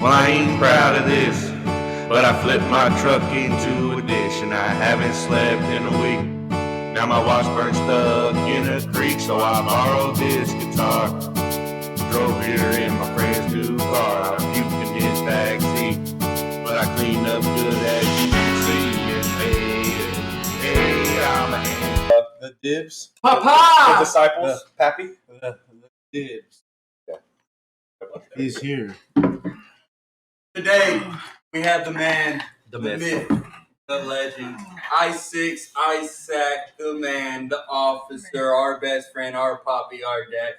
Well, I ain't proud of this, but I flipped my truck into a ditch, and I haven't slept in a week. Now my washburn's stuck in a creek, so I borrowed this guitar. Drove here in my friend's new car. I puked in his backseat, but I cleaned up good as you can see. And hey, I'm a hand. The dibs. Papa! The disciples. Pappy. The dibs. He's here. Today, we have the man, The the myth. myth, the legend, I-6, Isaac, the man, the officer, our best friend, our poppy, our dad,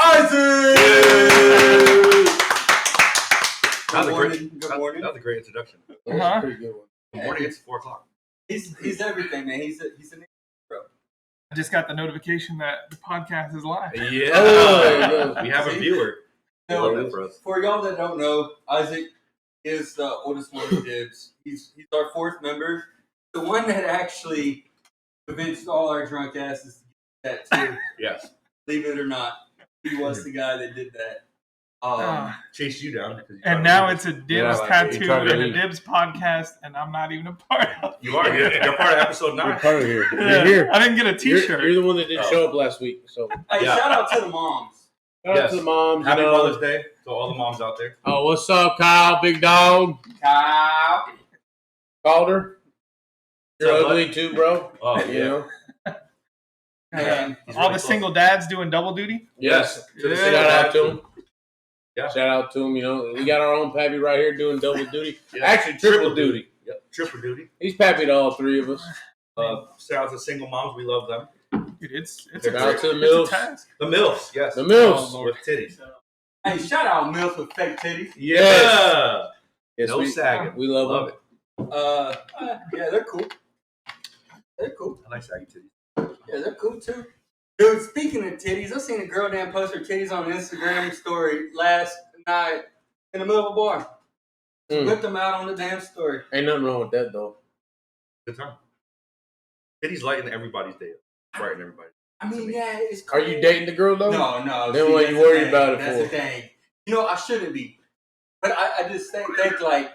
Isaac! Good morning. Good morning. That was a great introduction. That's a pretty good one. Good morning, it's 4 o'clock. He's everything, man. He's an bro. I just got the notification that the podcast is live. Yeah. Oh, we have a viewer. So, for y'all that don't know, Isaac is the oldest one of dibs. He's our fourth member. The one that actually convinced all our drunk asses to get that too. Yes. Believe it or not, he was the guy that did that. Chased you down. And now it's a dibs Yeah, tattoo you tried to and a leave. dibs podcast, and I'm not even a part of it. You are. You're part of episode 9. You're part of here. Yeah, You're here. I didn't get a t-shirt. You're the one that didn't show up last week. So Hey, Yeah. shout out to the moms. shout out Yes. to the moms. Happy you know. Mother's Day to all the moms out there. Oh, what's up, Kyle? Big dog. Kyle. Calder. You're What's up, ugly too, bro. Oh, You yeah. know. Man, He's All really the close. single dads doing double duty. Yes. To the Yeah. single Shout out dad. to him. Yeah. Shout out to him. You know, we got our own Pappy right here doing double duty. Yeah. Actually, triple duty. Yep. Triple duty. He's Pappy to all three of us. Shout out to single moms. We love them. Dude, it's Shout a, out to the it's a mills. task. The MILFs. Yes. The mills. With titties. hey, shout out Mills with fake titties. Yeah. Yes, No sagging. We love Love them. it. Yeah, they're cool. They're cool. I like saggy titties. Yeah, they're cool too. Dude, speaking of titties, I seen a girl damn post her titties on an Instagram story last night in the middle of a bar. Mm. Whipped them out on the damn story. Ain't nothing wrong with that though. Good time. Titties lighten everybody's day. Brighten everybody. I mean, yeah, it's Are cool. you dating the girl though? No. Then see, what that's you the worried thing. about it That's for? the thing. You know, I shouldn't be. But I just think like,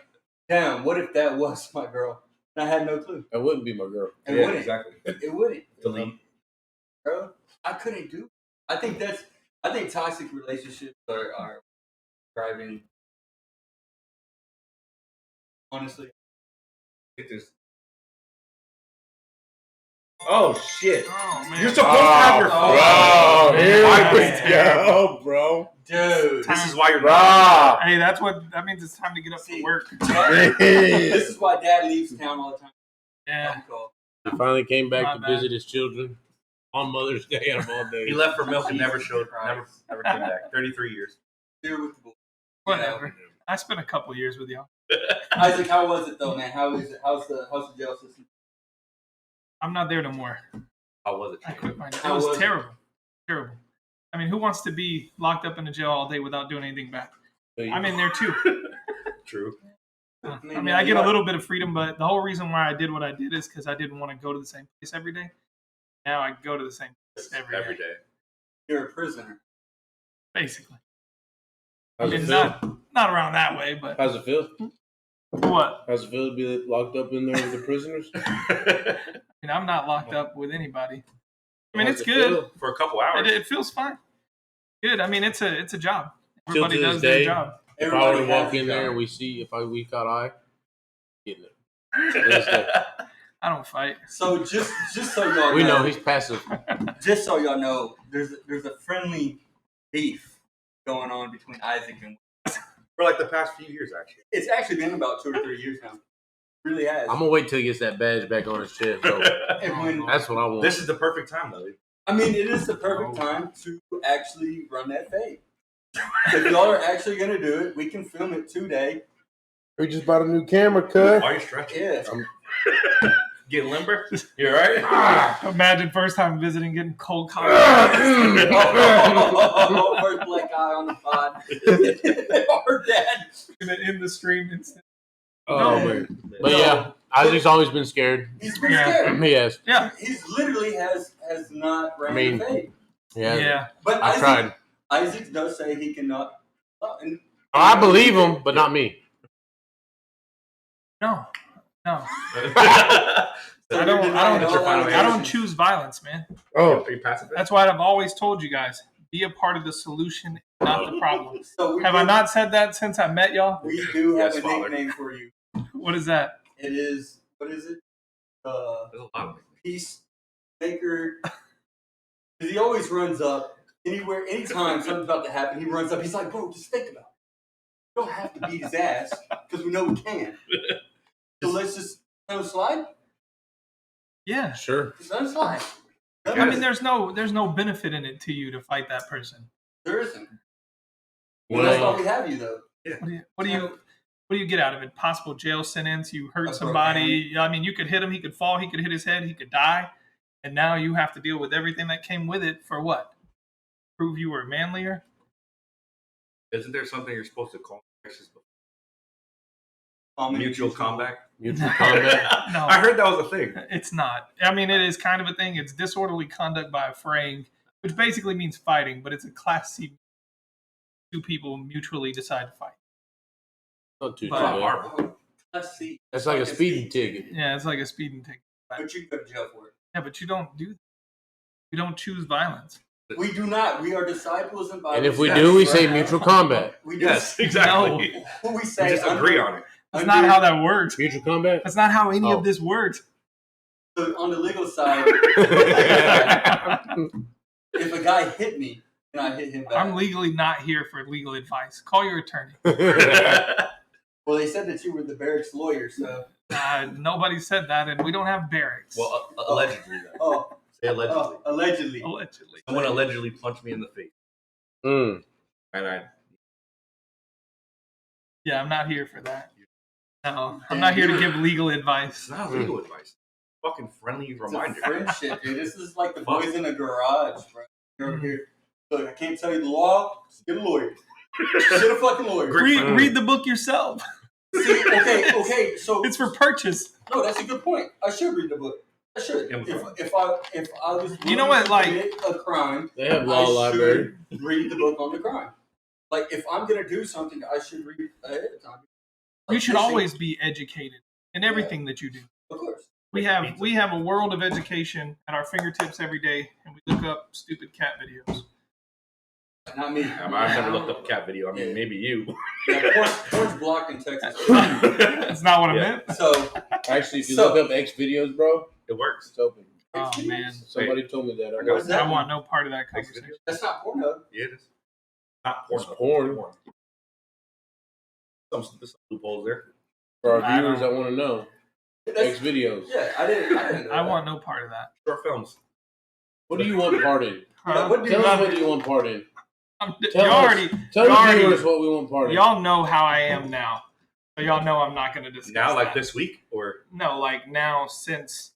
damn, what if that was my girl? And I had no clue. That wouldn't be my girl. It Yeah, wouldn't. exactly. It wouldn't. Delete. Bro, I couldn't do it. I think toxic relationships are driving. Honestly. Get this. Oh shit! Oh man, You're supposed to have your phone. Bro, here Why we was go, bro. Dude. This is why you're Bro. hey, that means it's time to get up See, to work. This is why Dad leaves town all the time. Yeah, He finally came back My to bad. visit his children on Mother's Day out of all days. He left for milk and never showed. Jesus Never came back. 33 years. Here with the boy. whatever. I spent a couple years with y'all. Isaac, how was it though, man? How is it? How's the jail system? I'm not there no more. How was it? I quit my. It How was was it? terrible. Terrible. I mean, who wants to be locked up in a jail all day without doing anything bad? I'm in there too. True. I mean, I get a little bit of freedom, but the whole reason why I did what I did is because I didn't want to go to the same place every day. Now I go to the same place every day, You're a prisoner. basically. I How's it mean, feel? not around that way, but How's it feel? what? How's it feel to be locked up in there with the prisoners? I mean, I'm not locked up with anybody. I mean, How's it's it good. feel? For a couple hours. It feels fine. Good. I mean, it's a job. Still Everybody to does this their day, job. If I were to Everybody has walk a in there job. and we caught eye, getting it. To this day. I don't fight. So just so y'all We know, know he's passive. just so y'all know, there's a friendly beef going on between Isaac and. For like the past few years, actually. It's actually been about 2 or 3 years now. It really has. I'm gonna wait till he gets that badge back on his chest. So And when, that's what I want. This is the perfect time, though. I mean, it is the perfect time to actually run that fade. If y'all are actually gonna do it, we can film it today. We just bought a new camera, cut. Why are you stretching? Yeah. Getting limber? You alright? Imagine first time visiting, getting cold coffee. First black eye on the pod. Our dad. in the stream instant. Oh No. man. But yeah, Isaac's always been scared. He's been Yeah. scared. He has. Yeah. He's literally has not ran I mean, the fade. Yeah. Yeah. But I tried. Isaac does say he cannot. And I believe him, but not me. No. I I don't choose violence, man. Oh, Are you pacifist? That's why I've always told you guys, be a part of the solution, not the problem. So Have I not said that since I met y'all? We do have Yes, a Father. nickname for you. What is that? It is, what is it? There's a lot of Peacemaker. Because he always runs up. Anytime something's about to happen, he runs up. He's like, bro, just think about it. We don't have to beat his ass because we know we can. So let's just let him slide. Yeah. sure. Just let him slide. I mean, there's no benefit in it to you to fight that person. There isn't. Well, That's why we have you, though. What do you get out of it? Possible jail sentence. You hurt A somebody. I mean, you could hit him. He could fall. He could hit his head. He could die. And now you have to deal with everything that came with it for what? Prove you were manlier? Isn't there something you're supposed to call Mutual mutual combat? Mutual combat. No, I heard that was a thing. it's not. I mean, it is kind of a thing. It's disorderly conduct by affraying, which basically means fighting, but it's a class C. Two people mutually decide to fight. Not too But- bad. Let's see. That's like a speeding ticket. Yeah, it's like a speeding ticket. But you can go to jail for it. Yeah, but you don't do that. You don't choose violence. We do not. We are disciples in Bible. And if we study. do, we say mutual combat. We Yes, just, exactly. we We say just agree on it. That's not how that works. Mutual combat? That's not how any Oh. of this works. So on the legal side, if a guy hit me and I hit him back, I'm legally not here for legal advice. Call your attorney. well, they said that you were the barracks lawyer, so Nobody said that, and we don't have barracks. Well, allegedly. Then. oh, Say allegedly. allegedly. Allegedly. Someone allegedly punched me in the face, Mm. and Yeah, I'm not here for that. No, I'm not here to give legal advice. it's not legal advice. Fucking friendly It's reminder. a friendship, dude. This is like the boys in a garage, bro. You're here. Look, I can't tell you the law. Just get a lawyer. Get a fucking lawyer. Read the book yourself. See, okay. So It's for purchase. no, that's a good point. I should read the book. I should. If I was You know what, like- commit a crime, They have law library. should read the book on the crime. Like if I'm gonna do something, I should read ahead of time. You Like should fishing, always be educated in everything that you do. of course. We have a world of education at our fingertips every day, and we look up stupid cat videos. Not me. I've never looked up a cat video. I mean, maybe you. Yeah, porn's blocked in Texas. That's not what I Yeah. meant. So Actually, if you So- look up X videos, bro, It works. it's open. Oh man, Somebody told me that. I got What's that? I want no part of that X conversation. video? that's not Pornhub. Yeah, it is. Not porn. It's porn. Some loopholes there. For I our viewers, I don't- want to know. X That's, videos. yeah, I didn't know I that. want no part of that. Short films. What do you want part in? Yeah, what do Tell you us what you want part in. You Tell us. already, Tell you the already- viewers what we want part in. y'all know how I am now, so y'all know I'm not going to discuss Now, like that. this week, or No, like now since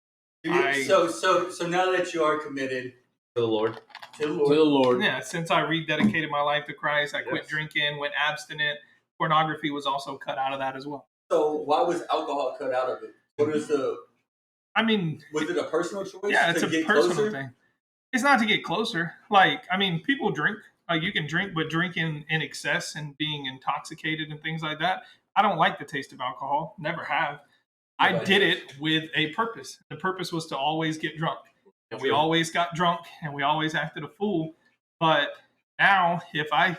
So now that you are committed to the Lord. to the To Lord, the Lord. yeah, since I rededicated my life to Christ, I quit Yes. drinking, went abstinent. Pornography was also cut out of that as well. so why was alcohol cut out of it? What is I mean, was it a personal choice? yeah, it's to a get personal closer? thing. It's not to get closer. Like, I mean, people drink. Like, you can drink, but drinking in excess and being intoxicated and things like that. I don't like the taste of alcohol. Never have. I Nobody did does. it with a purpose. The purpose was to always get drunk. And we True. always got drunk and we always acted a fool. But now, if I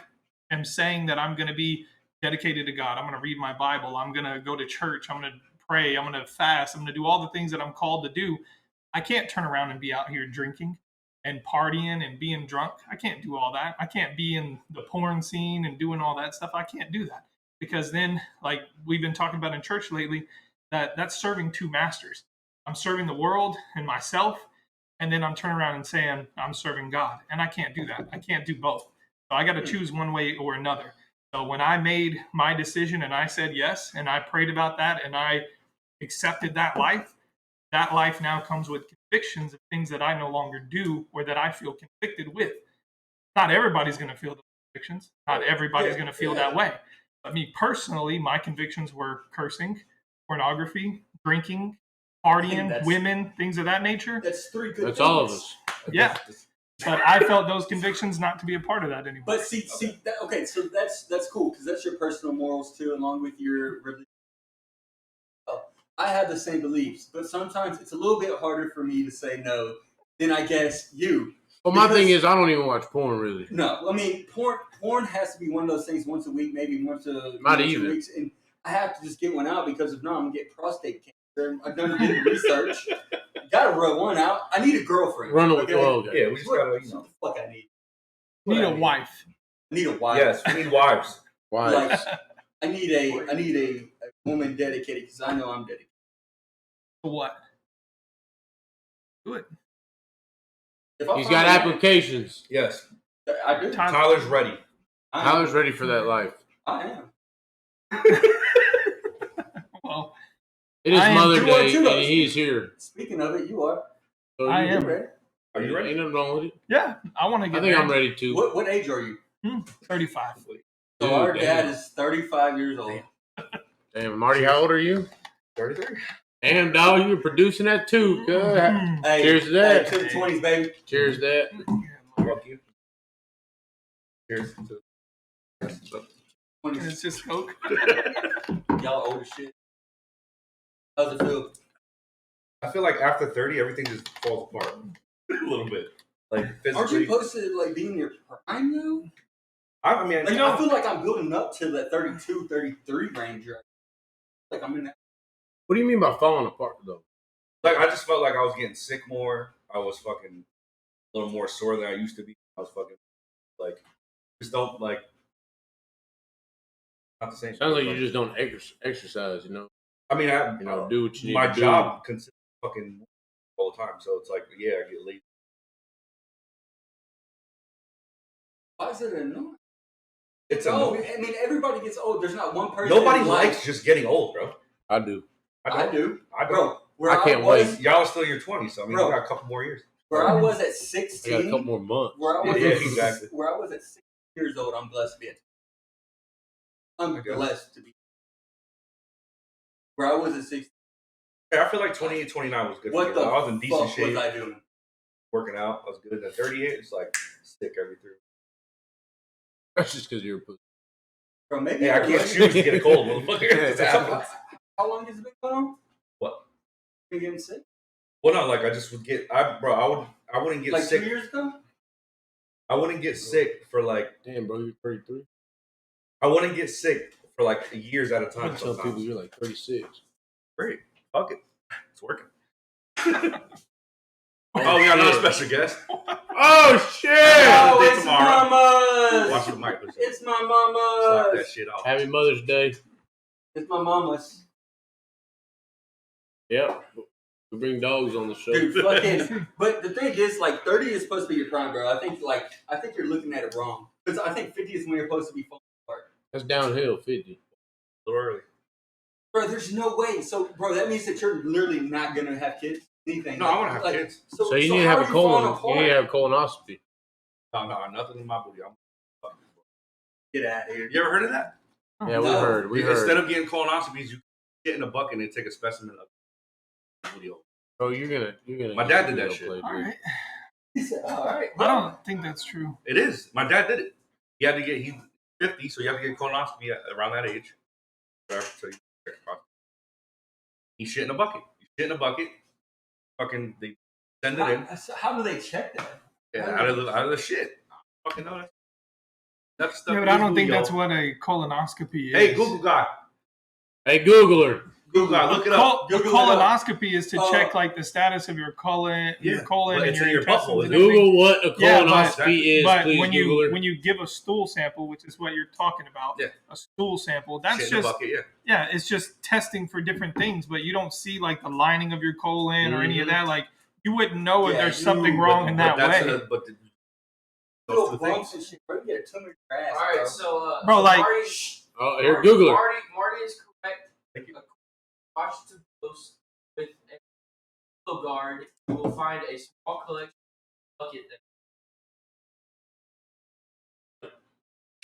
am saying that I'm going to be dedicated to God, I'm going to read my Bible, I'm going to go to church, I'm going to pray, I'm going to fast, I'm going to do all the things that I'm called to do, I can't turn around and be out here drinking and partying and being drunk. I can't do all that. I can't be in the porn scene and doing all that stuff. I can't do that because then, like we've been talking about in church lately, that's serving two masters. I'm serving the world and myself, and then I'm turning around and saying I'm serving God, and I can't do that. I can't do both. So I got to choose one way or another. So when I made my decision and I said yes, and I prayed about that, and I accepted that life now comes with convictions of things that I no longer do or that I feel convicted with. Not everybody's going to feel those convictions. Not everybody's going to feel that way. But me personally, my convictions were cursing, pornography, drinking, partying, That's- women, things of that nature. That's three good That's things. all of us. Yeah. But I felt those convictions not to be a part of that anymore. But see, okay, so that's cool because that's your personal morals too, along with your religion. I have the same beliefs, but sometimes it's a little bit harder for me to say no than I guess you. Well, my thing is, I don't even watch porn really. No, I mean porn has to be one of those things once a week, maybe once a Not once even. 2 weeks, and I have to just get one out because if not, I'm gonna get prostate cancer. I've done a bit of research. Gotta rub one out. I need a girlfriend. Run away. Okay? Yeah, we just gotta, What the fuck I need? You need a wife. I need a wife. Yes, we need wives. Wives. Like, I need a woman dedicated because I know I'm dedicated. For what? Do it. If I He's find got a- applications. Yes. I do. Tyler's ready. Tyler's ready for that life. I am. Well, It is I am Mother too, Day, too, though. and he's here. Speaking of it, you are. So I you am. ready? Are you ready? Ain't nothing wrong with it. yeah, I want to I get think I'm married. ready too. What age are you? 35. So Dude, our damn. dad is 35 years old. Damn, Marty, how old are you? 33. Damn, dog, you were producing that too. Good. Mhm. Hey, Cheers to that. Hey, to the 20s, baby. Cheers to that. Fuck you. Cheers. 20s. It's just Coke. Y'all old as shit. How's it feel? I feel like after 30, everything just falls apart a little bit. Like Aren't physically. you supposed to like be in your prime though? I mean, Like, I feel like I'm building up to that 32, 33 range. Right? Like I'm in that. What do you mean by falling apart though? like I just felt like I was getting sick more. I was fucking a little more sore than I used to be. I was fucking like just don't like not the same. Sounds like you just don't exercise, you know. I mean, Do what you need my to do. job consists of fucking all the time, so it's like yeah, I get lazy. Why is it annoying? It's Oh, annoying. I mean, everybody gets old. There's not one person. Nobody in likes life- just getting old, bro. I do. I do, I don't. bro. Where I can't was, wait. Y'all are still in your 20s, so I mean, Bro. you got a couple more years. Where I was at I got a 16. couple more months. Where I was Yeah, at, exactly. Where I was at 6 years old, I'm blessed to be. I'm I guess. blessed to be. Where I was at 16. Yeah, I feel like 28, 29 was good. What for the me. I was in decent fuck shape, was I doing? working out. I was good. At 38, it's like sick every 3. That's just because you're a pussy. Bro, maybe Hey, I can't choose to get a cold, motherfucker. It just happens. How long has it been going on? What? Been getting sick? Well, no, like I just would get. I wouldn't get Like sick. 2 years ago? I wouldn't get sick for like. Damn, bro, you're 33. I wouldn't get sick for like years at a I time. tell people Sometimes. you're like 36. Great, fuck it, it's working. Oh, we got another special guest. Oh shit! Oh, Day it's tomorrow. mama's. Watch the mic. Listen. It's my Slap that mama's. shit off. Happy Mother's Day. It's my mama's. Yep. We bring dogs on the show. Dude, fucking. But the thing is, like, 30 is supposed to be your prime, bro. I think you're looking at it wrong. Because I think 50 is when you're supposed to be falling apart. That's downhill 50. A little early. Bro, there's no way. So, bro, that means that you're literally not gonna have kids. Anything. No, I want to have kids. So you need to how have a are you falling colon. You apart? need to have a colonoscopy. No, nothing in my booty. Get out of here. You ever heard of that? Yeah, we No. heard. We heard. Instead of getting colonoscopies, you get in a bucket and take a specimen of the booty hole. Oh, you're gonna. My dad did that shit. Play, All dude. right. He said, "All right." I don't think that's true. It is. My dad did it. He had to get. He's 50, so you have to get a colonoscopy around that age. So he shit in a bucket. You shit in a bucket. Fucking, they send it in. How do they check that? Yeah, out of the shit. I fucking know that. That stuff. Yeah, but I don't think yo. that's what a colonoscopy is. Hey, Google guy. Hey, Googler. Google guy. Look it up. A Google it up. colonoscopy is to check like the status of your colon, Yeah, but and it's your in your intestines butthole, and isn't it? everything. Google what a Yeah, colonoscopy is, But please, when Googler. you give a stool sample, which is what you're talking about, Yeah. a stool sample, that's Shit in a just bucket, yeah. yeah, it's just testing for different things, but you don't see like the lining of your colon or any of that. Like you wouldn't know if Yeah, there's something wrong in that way. Little bumps and shit, bro. You get a tumor in your ass, All right, bro. so Bro, like- Marty, Oh, here, Googler. Marty is correct. Thank you. Washington Post with a yellow guard, you will find a small collection bucket that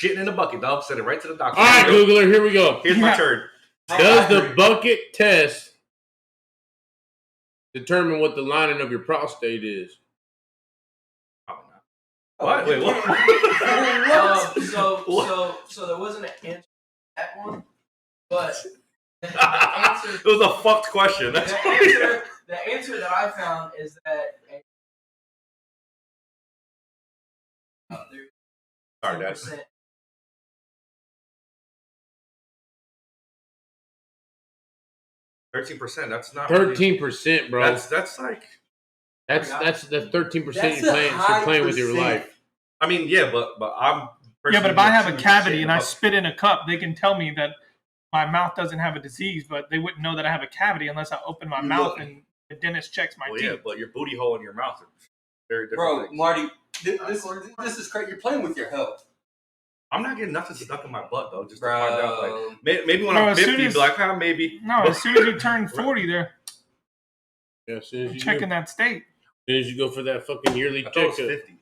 Shitting in a bucket, dog. Send it right to the doctor. All right, Googler, here we go. Here's my Yeah. turd. Does the bucket test determine what the lining of your prostate is? Probably not. What? Wait, what? So there wasn't an answer to that one, but the answer. It was a fucked question. That's The answer that I found is that there's Sorry, Dad. 10%. 13%. That's not 13%, bro. That's like. That's 13% That's you're a playing with your high life. I mean, yeah, but I'm. Yeah, but if I have a 2% cavity and I above- spit in a cup, they can tell me that my mouth doesn't have a disease, but they wouldn't know that I have a cavity unless I open my mouth and the dentist checks my Well, teeth. yeah, but your booty hole and your mouth are very different. Bro, things. Marty, this is crazy. You're playing with your health. I'm not getting nothing stuck in my butt though, just to Bro. find out. Like maybe when Bro, I'm as soon 50, as- be like, maybe. No, as soon as you turn 40, they're Yeah, as soon as you checking that state. As soon as you go for that fucking yearly I thought it was checkup. 50.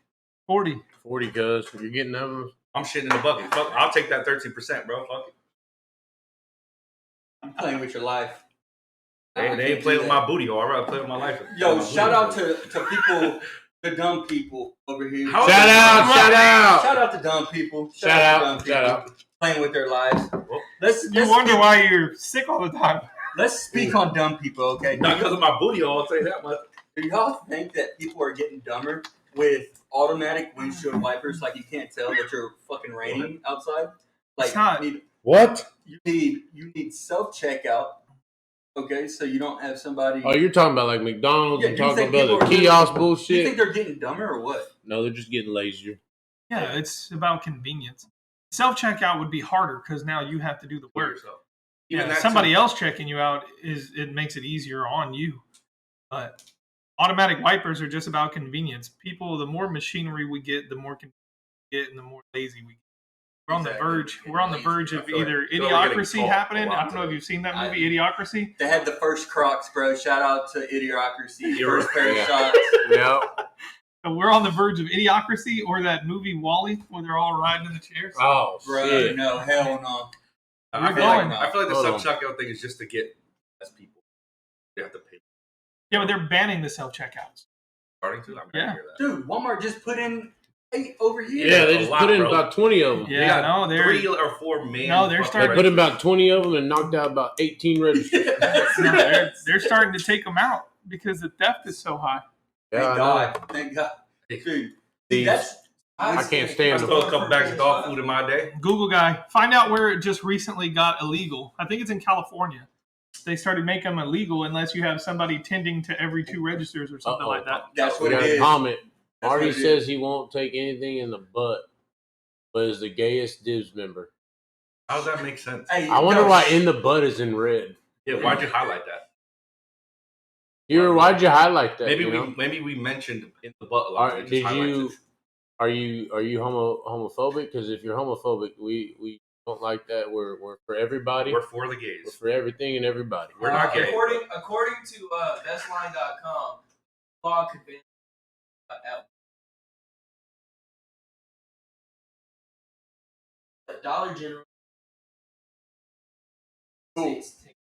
40. 40, cuz. You're getting them. I'm shitting in the bucket. Fuck, I'll take that 13%, bro. Fuck it. I'm playing with your life. They ain't playing with my booty hole. I'd rather play with my life. Yo, My shout booty out to people, the dumb people over here. How- Shout out. Shout out to dumb people. Shout out. to dumb people Shout out. playing with their lives. Well, Let's You wonder speak, why you're sick all the time. let's speak on dumb people, okay? Not because of my booty hole, I'll tell you that much. Do y'all think that people are getting dumber with automatic windshield wipers? Like you can't tell that you're fucking raining outside. Like It's not. What? you need self checkout. Okay, so you don't have somebody. Oh, you're talking about like McDonald's Yeah, and you talking think about people the are really- kiosk Do you think bullshit? they're getting dumber or what? No, they're just getting lazier. Yeah, it's about convenience. Self checkout would be harder because now you have to do the work. Even Yeah, that somebody too. else checking you out it makes it easier on you. But automatic wipers are just about convenience. People, the more machinery we get, the more convenience we get, and the more lazy we get. We're on the Exactly. verge. We're on the verge I of feel like- either I feel like we're getting idiocracy caught happening. a lot I don't know if today. you've seen that movie, Idiocracy. They had the first Crocs, bro. Shout out to Idiocracy. You're First pair of right. shots. Yeah. So we're on the verge of idiocracy, or that movie Wall-E where they're all riding in the chairs. Oh, Bro, shit. no, hell no. I We're feel like going. I feel like the Hold on. self checkout thing is just to get less people. They have to pay. Yeah, but they're banning the self checkouts. Starting to. I mean, I Yeah. hear that. Dude, Walmart just put in 8 over here. Yeah, they a just lot, put in bro. about 20 of them. They Yeah, got no, they're 3 or 4 main. No, they're fucking- They starting- put in about 20 of them and knocked out about 18 registers. no, they're starting to take them out because the theft is so high. Yeah, Thank I know. God. Thank God. Dude, These- that's. I can't I stand stole them. a couple bags of dog food in my day. Google guy, find out where it just recently got illegal. I think it's in California. They started making them illegal unless you have somebody tending to every 2 registers or something Uh-oh. like that. That's We what got it a is. comment. That's Marty what it says is. he won't take anything in the butt, but is the gayest dibs member. How does that make sense? Hey, I wonder no, why in the butt is in red. Yeah, why'd you highlight that? Why'd you highlight that? Maybe you know? maybe we mentioned in the butt a lot. Are, so it just did highlights you? it. Are you homophobic? Because if you're homophobic, we don't like that. We're for everybody. We're for the We're gays. for everything and everybody. We're not gay. According to bestline.com, law could be out. Dollar General. Cool. I think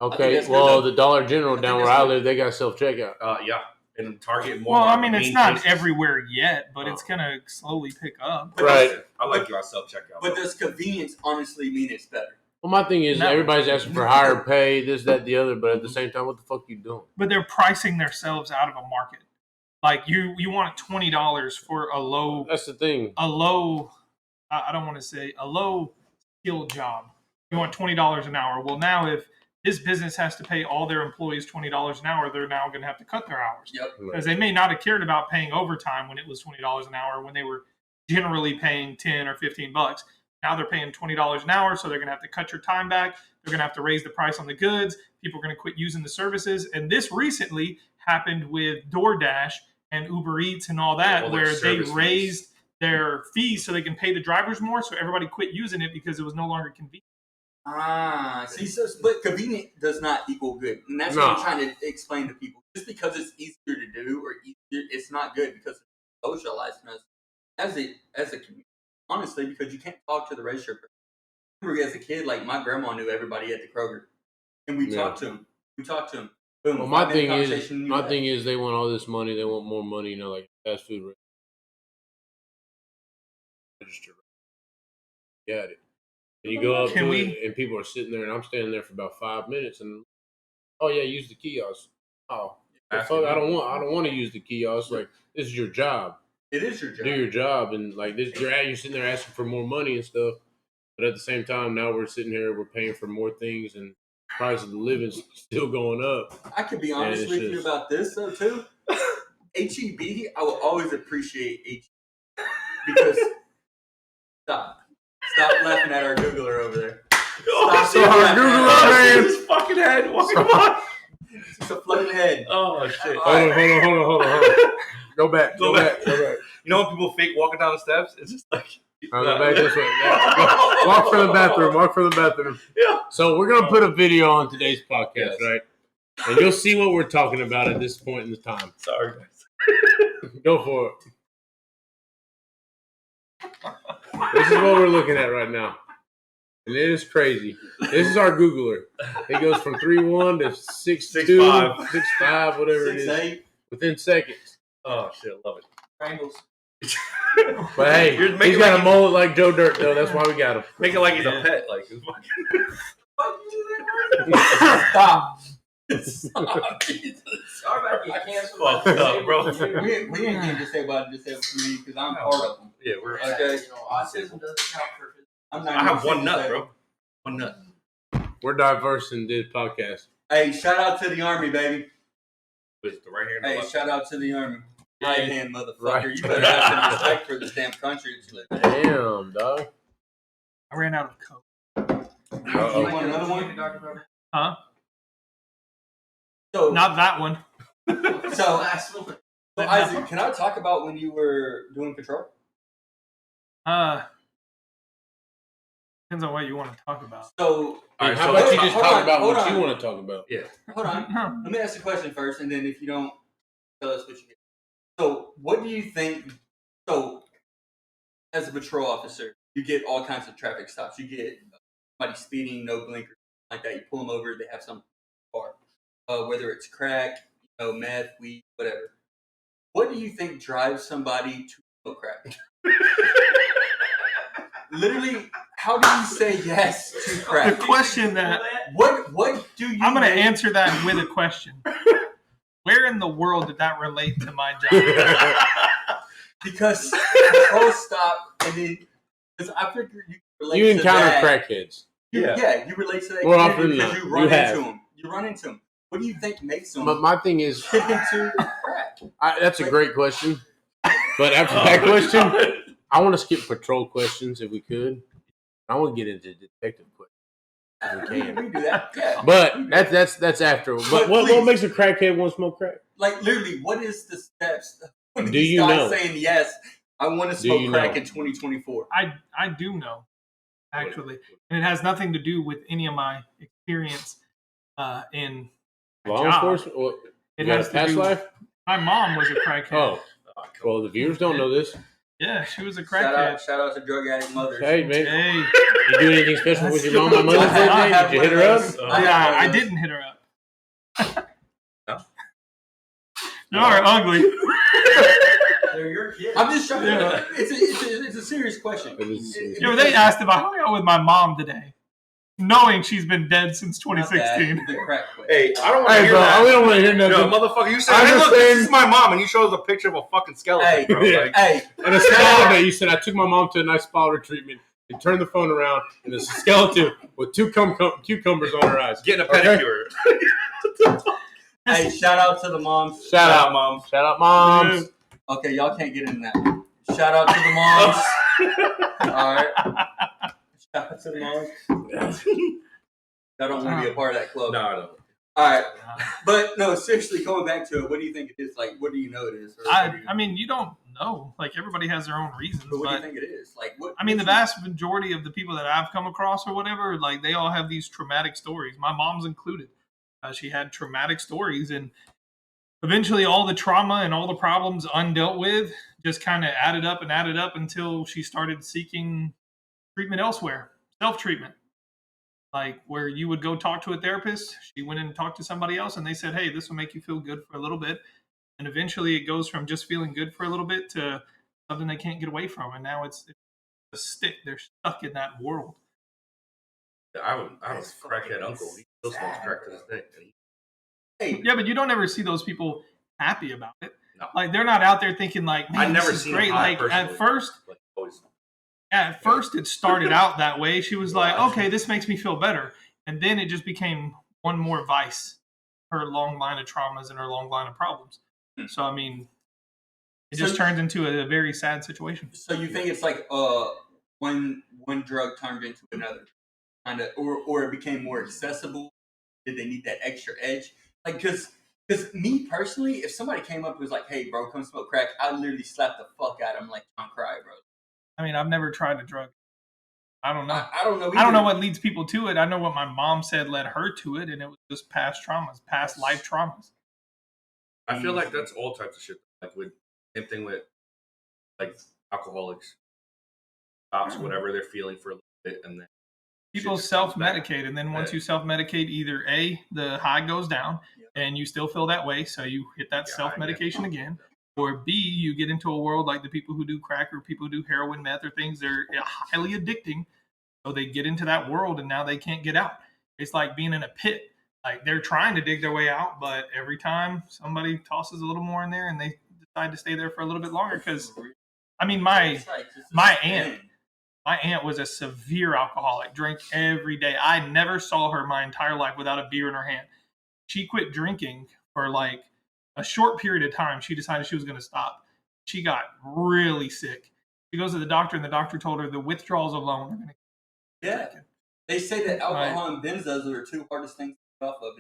Okay, that's well, good. the Dollar General I think down where that's I good. live, they got self checkout. Yeah, and Target and Walmart. Well, I mean, are it's main not places. everywhere yet, but it's Oh. going to slowly pick up. But Right. does- I like your self checkout. But does convenience honestly mean it's better? Well, my thing is No. everybody's asking for higher pay, this, that, the other, but at the same time, what the fuck you doing? But they're pricing themselves out of a market. Like you want $20 for a low That's the thing. I don't want to say a low skilled job. You want $20 an hour. Well, now if this business has to pay all their employees $20 an hour, they're now going to have to cut their hours. Yep. Because they may not have cared about paying overtime when it was $20 an hour, when they were generally paying 10 or 15 bucks. Now they're paying $20 an hour, so they're going to have to cut your time back. They're going to have to raise the price on the goods. People are going to quit using the services. And this recently happened with DoorDash and Uber Eats and all that, All their where they service fees. raised their fees so they can pay the drivers more, so everybody quit using it because it was no longer convenient. See, but convenient does not equal good, and that's what I'm trying to explain to people. Just because it's easier to do or easier, it's not good because it's socializing us as a community. Honestly, because you can't talk to the register person. I remember as a kid, like my grandma knew everybody at the Kroger, and we talked to them. Boom. Well, my 5-minute thing conversation, is they want all this money. They want more money. You know, like fast food. register. Got it. And you go up Can to we- it, and people are sitting there, and I'm standing there for about 5 minutes, and oh yeah, use the kiosk. Oh, the fuck, I don't want to use the kiosk. Like, this is your job. It is your job. Do your job, and like this, you're sitting there asking for more money and stuff. But at the same time, now we're sitting here, we're paying for more things, and price of the living's still going up. I could be honest with you about this though too. HEB, I will always appreciate HEB because stop laughing at our Googler over there. Oh, Stop our Googler, man. man. His fucking head. Come on. It's a floating head. Oh shit. Hold on. Go back. You know when people fake walking down the steps? It's just like. Go back this way. Walk for the bathroom. Yeah. So we're gonna put a video on today's podcast, Yes. right? And you'll see what we're talking about at this point in the time. Sorry, guys. Go for it. This is what we're looking at right now. And it is crazy. This is our Googler. It goes from 3'1" to 6'2", 6'5", whatever it is. 6'8". Within seconds. Oh shit, love it. Triangles. But hey, You're he's making got like a mullet like Joe Dirt, though. That's why we got him. Make it like he's a pet, like it's fucking. Stop. Sorry about getting canceled. Fucked up, bro. We ain't getting disabled community because I'm part of them. Yeah, we're. Okay. You know, autism doesn't count for. I'm not I have even one nut, disabled. bro. One nut. We're diverse in this podcast. Hey, shout out to the Army, baby. With the right hand. Hey, left. shout out to the Army. Right hand, motherfucker. Right. You better have some respect for this damn country that you live in. Damn, dog. I ran out of Coke. You want another one? Huh? So, Not that one. so, Last one. so, Isaac, can I talk about when you were doing patrol? Depends on what you want to talk about. So, All right, Hey, how so about you hold just on, talk about hold what on. you want to talk about? hold on. Let me ask a question first, and then if you don't, tell us what you get. So, what do you think? So, as a patrol officer, you get all kinds of traffic stops. You get somebody speeding, no blinker, like that. You pull them over, they have some car. Whether it's crack, meth, weed, whatever. What do you think drives somebody to smoke crack? Literally, how do you say yes to The crack? question that What do you? I'm going to make- answer that with a question. Where in the world did that relate to my job? Because patrol stop and then because I figure you relate You to encounter that. crackheads. Yeah, you relate to that More community often than because not. you run You have. into them. You run into them. What do you think makes them But my thing is, tip into crack? that's a great question. But after that question, I want to skip patrol questions if we could. I want to get into detective questions if we We can. can do that. Yeah. But that's after. But But what please. makes a crackhead want to smoke crack? Like literally, what is the steps? When Do he you starts know? saying yes? I want to Do smoke you crack know? in 2024. I do know, actually. And it has nothing to do with any of my experience in my Law job. enforcement? What, It you got has a to past do. life? My mom was a crackhead. Oh, well, the viewers don't know this. Yeah, she was a Shout crackhead. out to drug addict mothers. Hey, man. Hey, You do anything special with your mom on Mother's I Day? have Did you one hit of her up? those. yeah, I didn't hit her up. No? Y'all are ugly. They're your kids. I'm just trying. Yeah. It's a serious question. It is serious. You know, they asked if I hung out with my mom today, knowing she's been dead since Not that, 2016. the crack question. Hey, I don't want to Hey, hear bro, that. we don't want to hear No, nothing. motherfucker, you said, I'm hey, just look, saying- this is my mom, and you show us a picture of a fucking skeleton, Hey, bro. Like, Hey, And a skeleton, you said, I took my mom to a nice spa retreatment and turned the phone around, and there's a skeleton with two cucumbers on her eyes. getting a Okay? hey, shout out to the moms. Shout out, mom. Shout out, moms. Okay, y'all can't get in that. Shout out to the moms. All right. Shout out to the moms. I don't want to be a part of that club. No, I don't. All right. But no, seriously, going back to it, what do you think it is? Like, what do you know it is? Or what do you- I mean, you don't know. Like, everybody has their own reasons. but what do you But think it is? Like, what? I mean, the vast majority of the people that I've come across or whatever, like, they all have these traumatic stories. My mom's included. She had traumatic stories, and eventually all the trauma and all the problems undealt with just kind of added up until she started seeking treatment elsewhere, self-treatment. Like, where you would go talk to a therapist, she went in and talked to somebody else, and they said, hey, this will make you feel good for a little bit. And eventually it goes from just feeling good for a little bit to something they can't get away from. And now it's a stick. They're stuck in that world. I have a crackhead uncle. He still smokes crack to this day. Hey, Yeah, but you don't ever see those people happy about it. No. Like they're not out there thinking like, man, I've never this is seen great. him high Like personally. Like, always. at first it started out that way. She was like, okay, this makes me feel better. And then it just became one more vice, her long line of traumas and her long line of problems. So, I mean, it just turns into a very sad situation. So you think it's like one drug turned into another, kind of, or it became more accessible? Did they need that extra edge? Like, because me personally, if somebody came up and was like, "Hey, bro, come smoke crack," I'd literally slap the fuck out of him like, "Don't cry, bro." I mean, I've never tried a drug. I don't know. I don't know. Either. I don't know what leads people to it. I know what my mom said led her to it, and it was just past traumas, past life traumas. I feel like that's all types of shit. Like with same thing with like alcoholics, stops whatever they're feeling for a little bit, and then people self-medicate, and then once you self-medicate, either A, the high goes down, and you still feel that way, so you hit that self-medication again, or B, you get into a world like the people who do crack or people who do heroin, meth, or things. They're highly addicting, so they get into that world, and now they can't get out. It's like being in a pit. Like they're trying to dig their way out, but every time somebody tosses a little more in there, and they decide to stay there for a little bit longer. Because, I mean, my aunt was a severe alcoholic, drank every day. I never saw her my entire life without a beer in her hand. She quit drinking for like a short period of time. She decided she was going to stop. She got really sick. She goes to the doctor, and the doctor told her the withdrawals alone are going to keep drinking. They say that alcohol and benzos are the two hardest things to get off of.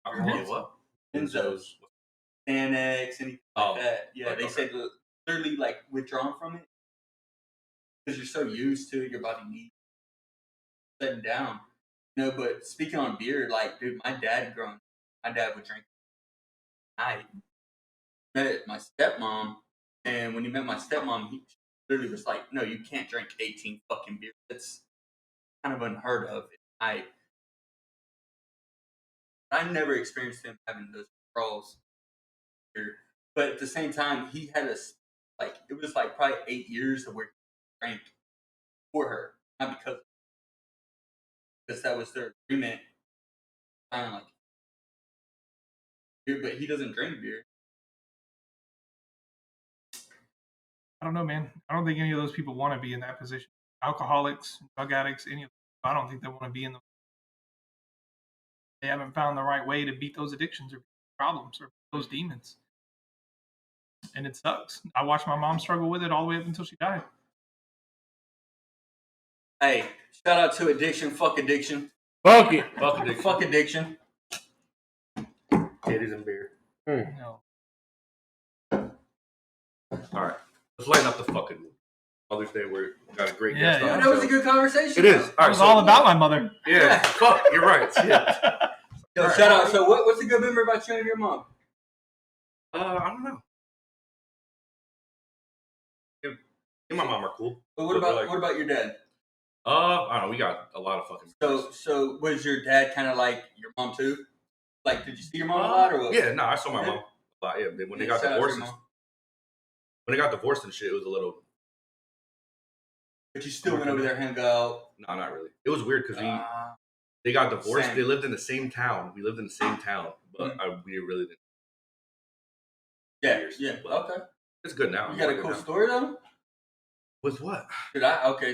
alcohol and what? Benzos, Xanax, anything like that. Yeah, they say literally like withdrawing from it because you're so used to it, your body needs setting down. You know, but speaking on beer, like, dude, my dad would drink night. Met my stepmom, and when he met my stepmom, he literally was like, "No, you can't drink 18 fucking beers. That's kind of unheard of." I never experienced him having those withdrawals here, but at the same time, he had us like it was like probably 8 years of where he drank for her, not because that was their agreement. Kind of like beer, but he doesn't drink beer. I don't know, man. I don't think any of those people want to be in that position. Alcoholics, drug addicts, any of them. I don't think they want to be in the. They haven't found the right way to beat those addictions or problems or those demons. And it sucks. I watched my mom struggle with it all the way up until she died. Hey, shout out to addiction. Fuck addiction. Fuck it. Fuck addiction. Fuck addiction. Titties and beer. No. All right, let's lighten up the fucking Mother's Day. We got a great guest on. That was a good conversation. It is. It was all about my mother. Yeah. Fuck. You're right. Yeah. Yo, shout out. So, what's a good memory about you and your mom? I don't know. Me and my mom are cool. But what about your dad? I don't know. We got a lot of fucking. So was your dad kind of like your mom too? Like, did you see your mom a lot or what? Yeah, no, I saw my mom a lot. Yeah, when they got divorced. When they got divorced and shit, it was a little. But you still went over there and hung out? No, not really. It was weird because they got divorced. Same. They lived in the same town. We lived in the same town, but we really didn't. Yeah. Okay. It's good now. You got a cool story though? With what? Dude,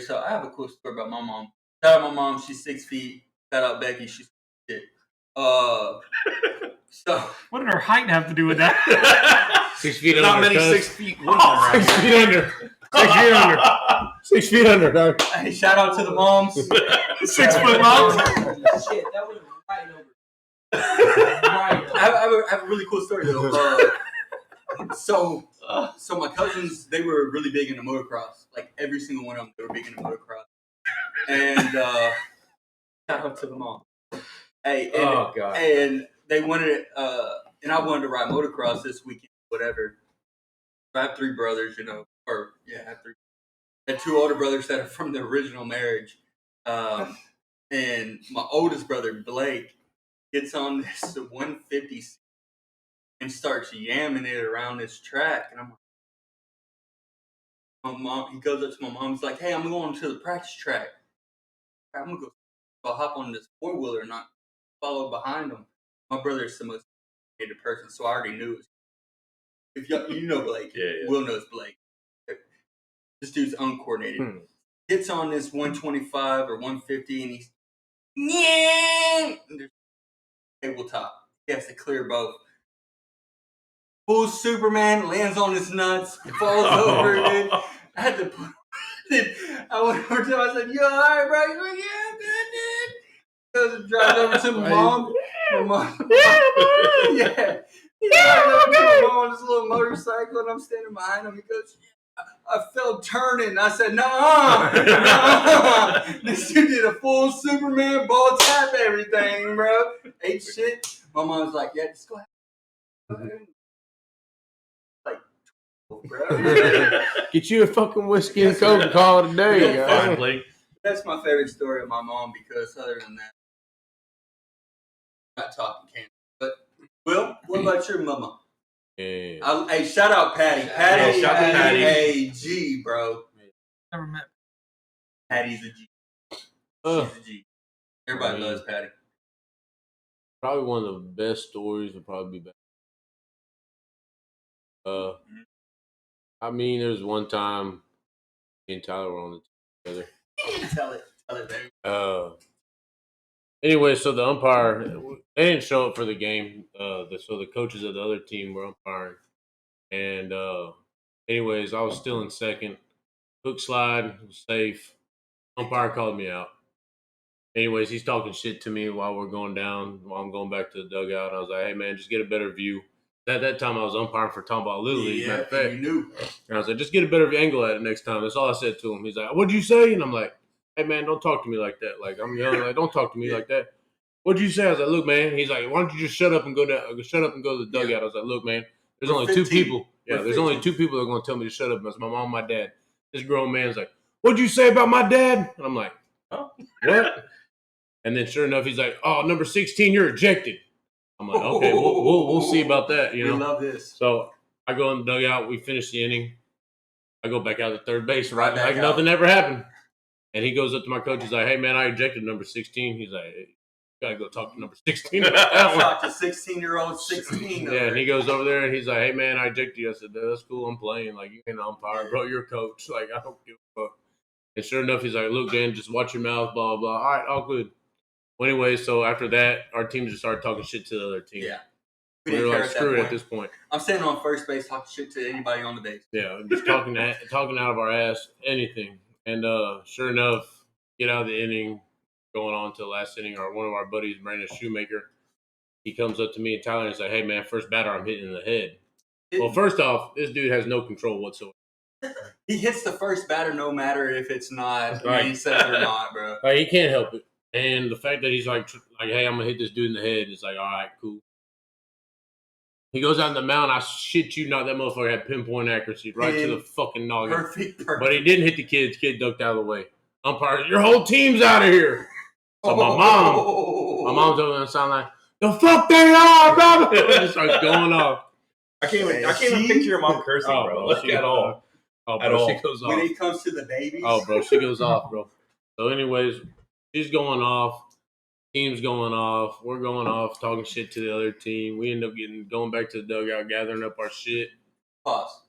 so I have a cool story about my mom. Shout out my mom. She's 6 feet. Shout out Becky. She's shit. So what did her height have to do with that? 6 feet under. Not many 6 feet. 6 feet under. 6 feet under. 6 feet under, dog. Hey, shout out to the moms. 6 foot moms. Shit, that was right over. I have a really cool story though. So my cousins, they were really big into motocross. Like every single one of them, they were big into motocross. And shout out to the mom. Hey, God. And they wanted, and I wanted to ride motocross this weekend, whatever. I have 3 brothers, I have 3. I had 2 older brothers that are from the original marriage. And my oldest brother, Blake, gets on this 150 and starts yamming it around this track. And I'm like, My mom, he goes up to my mom. He's like, "Hey, I'm going to the practice track. I'm gonna go. I'll hop on this 4-wheeler and not follow behind him." My brother's the most educated person, so I already knew it was. If you know Blake, Will knows Blake. This dude's uncoordinated. Hits on this 125 or 150, and he's and there's tabletop. He has to clear both. Full Superman lands on his nuts, falls over. Dude. I had to put. I went over to him. I said, "You all right, bro?" He's like, "Yeah, good, dude." Goes and drives over to my mom. My mom. Yeah. He drives over to my mom on his little motorcycle, and I'm standing behind him. He goes, "I felt turning." I said, "No, no." This dude did a full Superman ball tap, everything, bro. Ate shit. My mom's like, "Yeah, just go ahead." Like, bro. Get you a fucking whiskey and Coke and call it a day, guys. Fine, Blake. That's my favorite story of my mom because other than that, I'm not talking candy. But Will, what about your mama? Yeah. Hey, shout out Patty. Patty, shout out to Patty. A G, bro. Never met. Patty's a G. She's a G. Everybody loves Patty. Probably one of the best stories would probably be back. I mean, there's one time me and Tyler were on the team together. Tell it, baby. Anyway, so the umpire, they didn't show up for the game. So the coaches of the other team were umpiring. And anyways, I was still in second. Hook slide, was safe. Umpire called me out. Anyways, he's talking shit to me while we're going down, while I'm going back to the dugout. I was like, "Hey, man, just get a better view." At that time, I was umpiring for Tomball Little League. Yeah, you knew. And I was like, "Just get a better angle at it next time." That's all I said to him. He's like, "What'd you say?" And I'm like, "Hey, man, don't talk to me like that." Like, I'm yelling, like, "Don't talk to me like that." "What'd you say?" I was like, "Look, man." He's like, "Why don't you just shut up and go down? Shut up and go to the dugout." I was like, "Look, man, there's only 15. 2 people. Yeah, there's 15. Only 2 people that are going to tell me to shut up. That's my mom and my dad." This grown man's like, "What'd you say about my dad?" And I'm like, "Oh, what?" And then sure enough, he's like, "Oh, number 16, you're ejected." I'm like, "Okay, we'll see about that." You know, we love this. So I go in the dugout. We finish the inning. I go back out to third base, Right back like out. nothing ever happened. And he goes up to my coach. He's like, "Hey, man, I ejected number 16." He's like, "Hey, you gotta go talk to number 16 about that one." Talk to 16-year-old 16. Yeah, and he goes over there and he's like, "Hey, man, I ejected you." I said, "That's cool. I'm playing. Like, you ain't an umpire, bro. You're a coach. Like, I don't give a fuck." And sure enough, he's like, "Look, Dan, just watch your mouth, blah, blah. All right, all good." Well, anyway, so after that, our team just started talking shit to the other team. Yeah. We were like, screw it at this point. I'm standing on first base talking shit to anybody on the base. Yeah, just talking out of our ass, anything. And sure enough, get out of the inning, going on to the last inning, or one of our buddies, Brandon Shoemaker, he comes up to me and Tyler and he's like, "Hey, man, first batter, I'm hitting in the head." Well, first off, this dude has no control whatsoever. He hits the first batter no matter if it's not he says or not, bro. Like, he can't help it. And the fact that he's like, "Hey, I'm going to hit this dude in the head," it's like, all right, cool. He goes out in the mound. I shit you not, that motherfucker had pinpoint accuracy right to the fucking noggin. Perfect. But he didn't hit the kid. The kid ducked out of the way. Umpire, your whole team's out of here. So my mom's over there on the sideline. "The fuck they are, bro!" It just starts going off. I can't even picture your mom cursing, bro. Like, at all. Oh, bro, she goes off. When it comes to the babies. Oh, bro, she goes off, bro. So, anyways, she's going off. Team's going off. We're going off, talking shit to the other team. We end up going back to the dugout, gathering up our shit. Pause.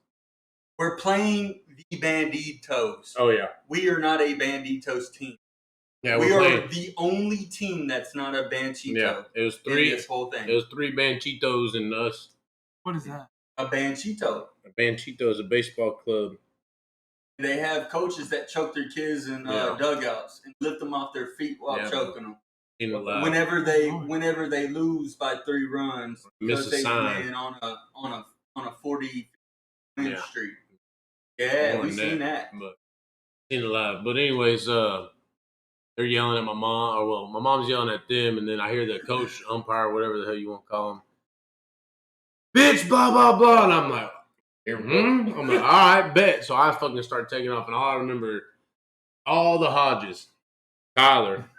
We're playing the Banditos. Oh, yeah. We are not a Banditos team. Yeah, we are the only team that's not a Banchito. Yeah, it was 3. This whole thing. It was 3 Banchitos and us. What is that? A Banchito. A Banchito is a baseball club. They have coaches that choke their kids in dugouts and lift them off their feet while choking them. Whenever they lose by 3 runs, because they win on a 40 street. Yeah, we've seen that. But seen it live. But anyways, they're yelling at my mom, or well, my mom's yelling at them, and then I hear the coach, umpire, whatever the hell you want to call him, "Bitch, blah blah blah," and I'm like, I'm like, all right, bet. So I fucking start taking off, and all I remember, all the Hodges, Tyler,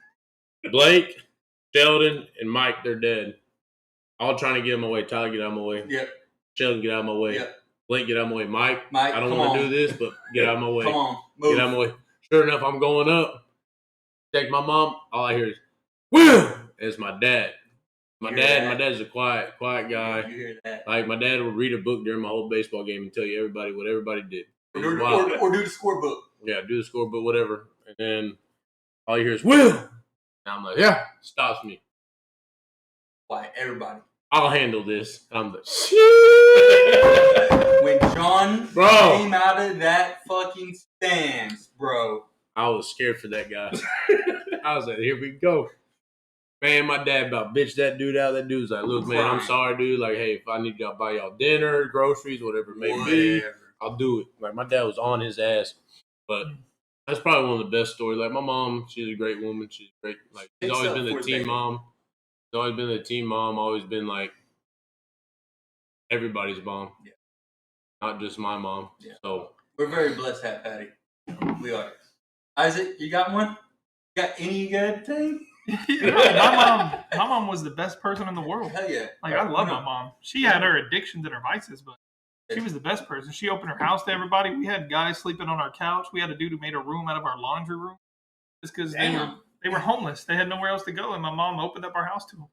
Blake, Sheldon, and Mike, they're dead. All trying to get him away. Tyler, get out of my way. Yep. Sheldon, get out of my way. Yep. Blake, get out of my way. Mike, Mike, I don't come want to on. do this, but get out of my way. Come on, move. Get out of my way. Sure enough, I'm going up. Check my mom. All I hear is, "Will!" It's my dad. My dad's a quiet guy. You hear that? Like, my dad would read a book during my whole baseball game and tell you everybody what everybody did. It was Or wild. do the scorebook. Yeah, do the scorebook, whatever. And then all you hear is, "Will!" And I'm like, yeah, stops me. Why, everybody. I'll handle this. I'm like, When John Bro. came out of that fucking stands, bro. I was scared for that guy. I was like, here we go. Man, my dad about bitched that dude out. That dude's like, look, man, I'm Crying. sorry, dude. Like, hey, if I need to buy y'all dinner, groceries, whatever it may be, Whatever. I'll do it. Like, my dad was on his ass. But that's probably one of the best stories. Like, my mom, she's a great woman. She's great. Like, she's always been the team mom. She's always been the team mom. Always been, like, everybody's mom. Yeah. Not just my mom. Yeah. So We're very blessed to have Patty. We are. Isaac, you got one? Got any good thing? my mom was the best person in the world. Hell yeah. Like, I love my mom. She had her addictions and her vices, but she was the best person. She opened her house to everybody. We had guys sleeping on our couch. We had a dude who made a room out of our laundry room just because they were homeless. They had nowhere else to go, and my mom opened up our house to them.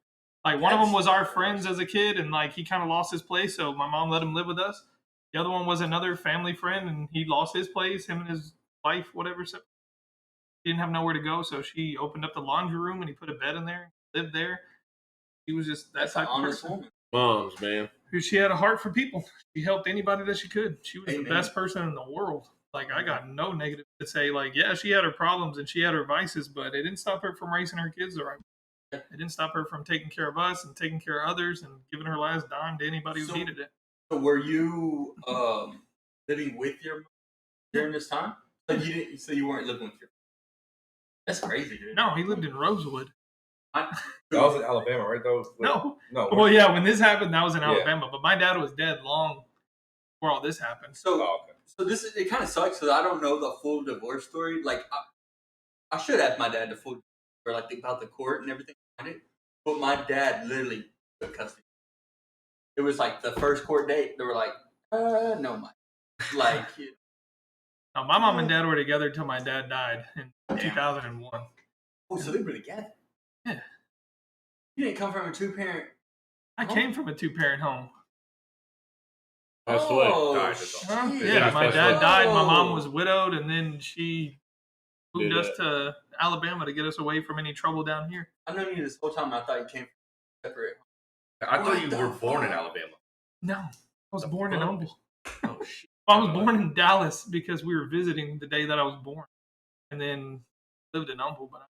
Like, one of them was our friends as a kid, and like he kind of lost his place, so my mom let him live with us. The other one was another family friend, and he lost his place. Him and his wife, whatever. So he didn't have nowhere to go, so she opened up the laundry room, and he put a bed in there, lived there. He was just that type of person. Woman. moms, man. She had a heart for people. She helped anybody that she could. She was Amen. the best person in the world. Like, I got no negative to say. Like, yeah, she had her problems and she had her vices, but it didn't stop her from raising her kids the right way. It didn't stop her from taking care of us and taking care of others and giving her last dime to anybody who needed it. So were you living with your mom during this time? So you weren't living with your. That's crazy, dude. No, he lived in Rosewood. That was in Alabama, right? No. No. Well, yeah, when this happened, that was in Alabama, but my dad was dead long before all this happened. So, okay. so it kind of sucks because I don't know the full divorce story. Like, I should ask my dad the full or like about the court and everything behind it. But my dad literally took custody. It was like the first court date. They were like, no, Mike. Like, No, my mom and dad were together until my dad died in 2001. oh, so they were together. Yeah. You didn't come from a two-parent. I came from a two-parent home. Passed away. Died. Huh? shit. Yeah, my passed dad away. died. My mom was widowed, and then she moved Did us to Alabama to get us away from any trouble down here. I've known you this whole time. I thought you came from separate. I thought you What were the born in fuck? Alabama. No, I was born in Humble. Oh shit! I was born in Dallas because we were visiting the day that I was born, and then lived in Humble. But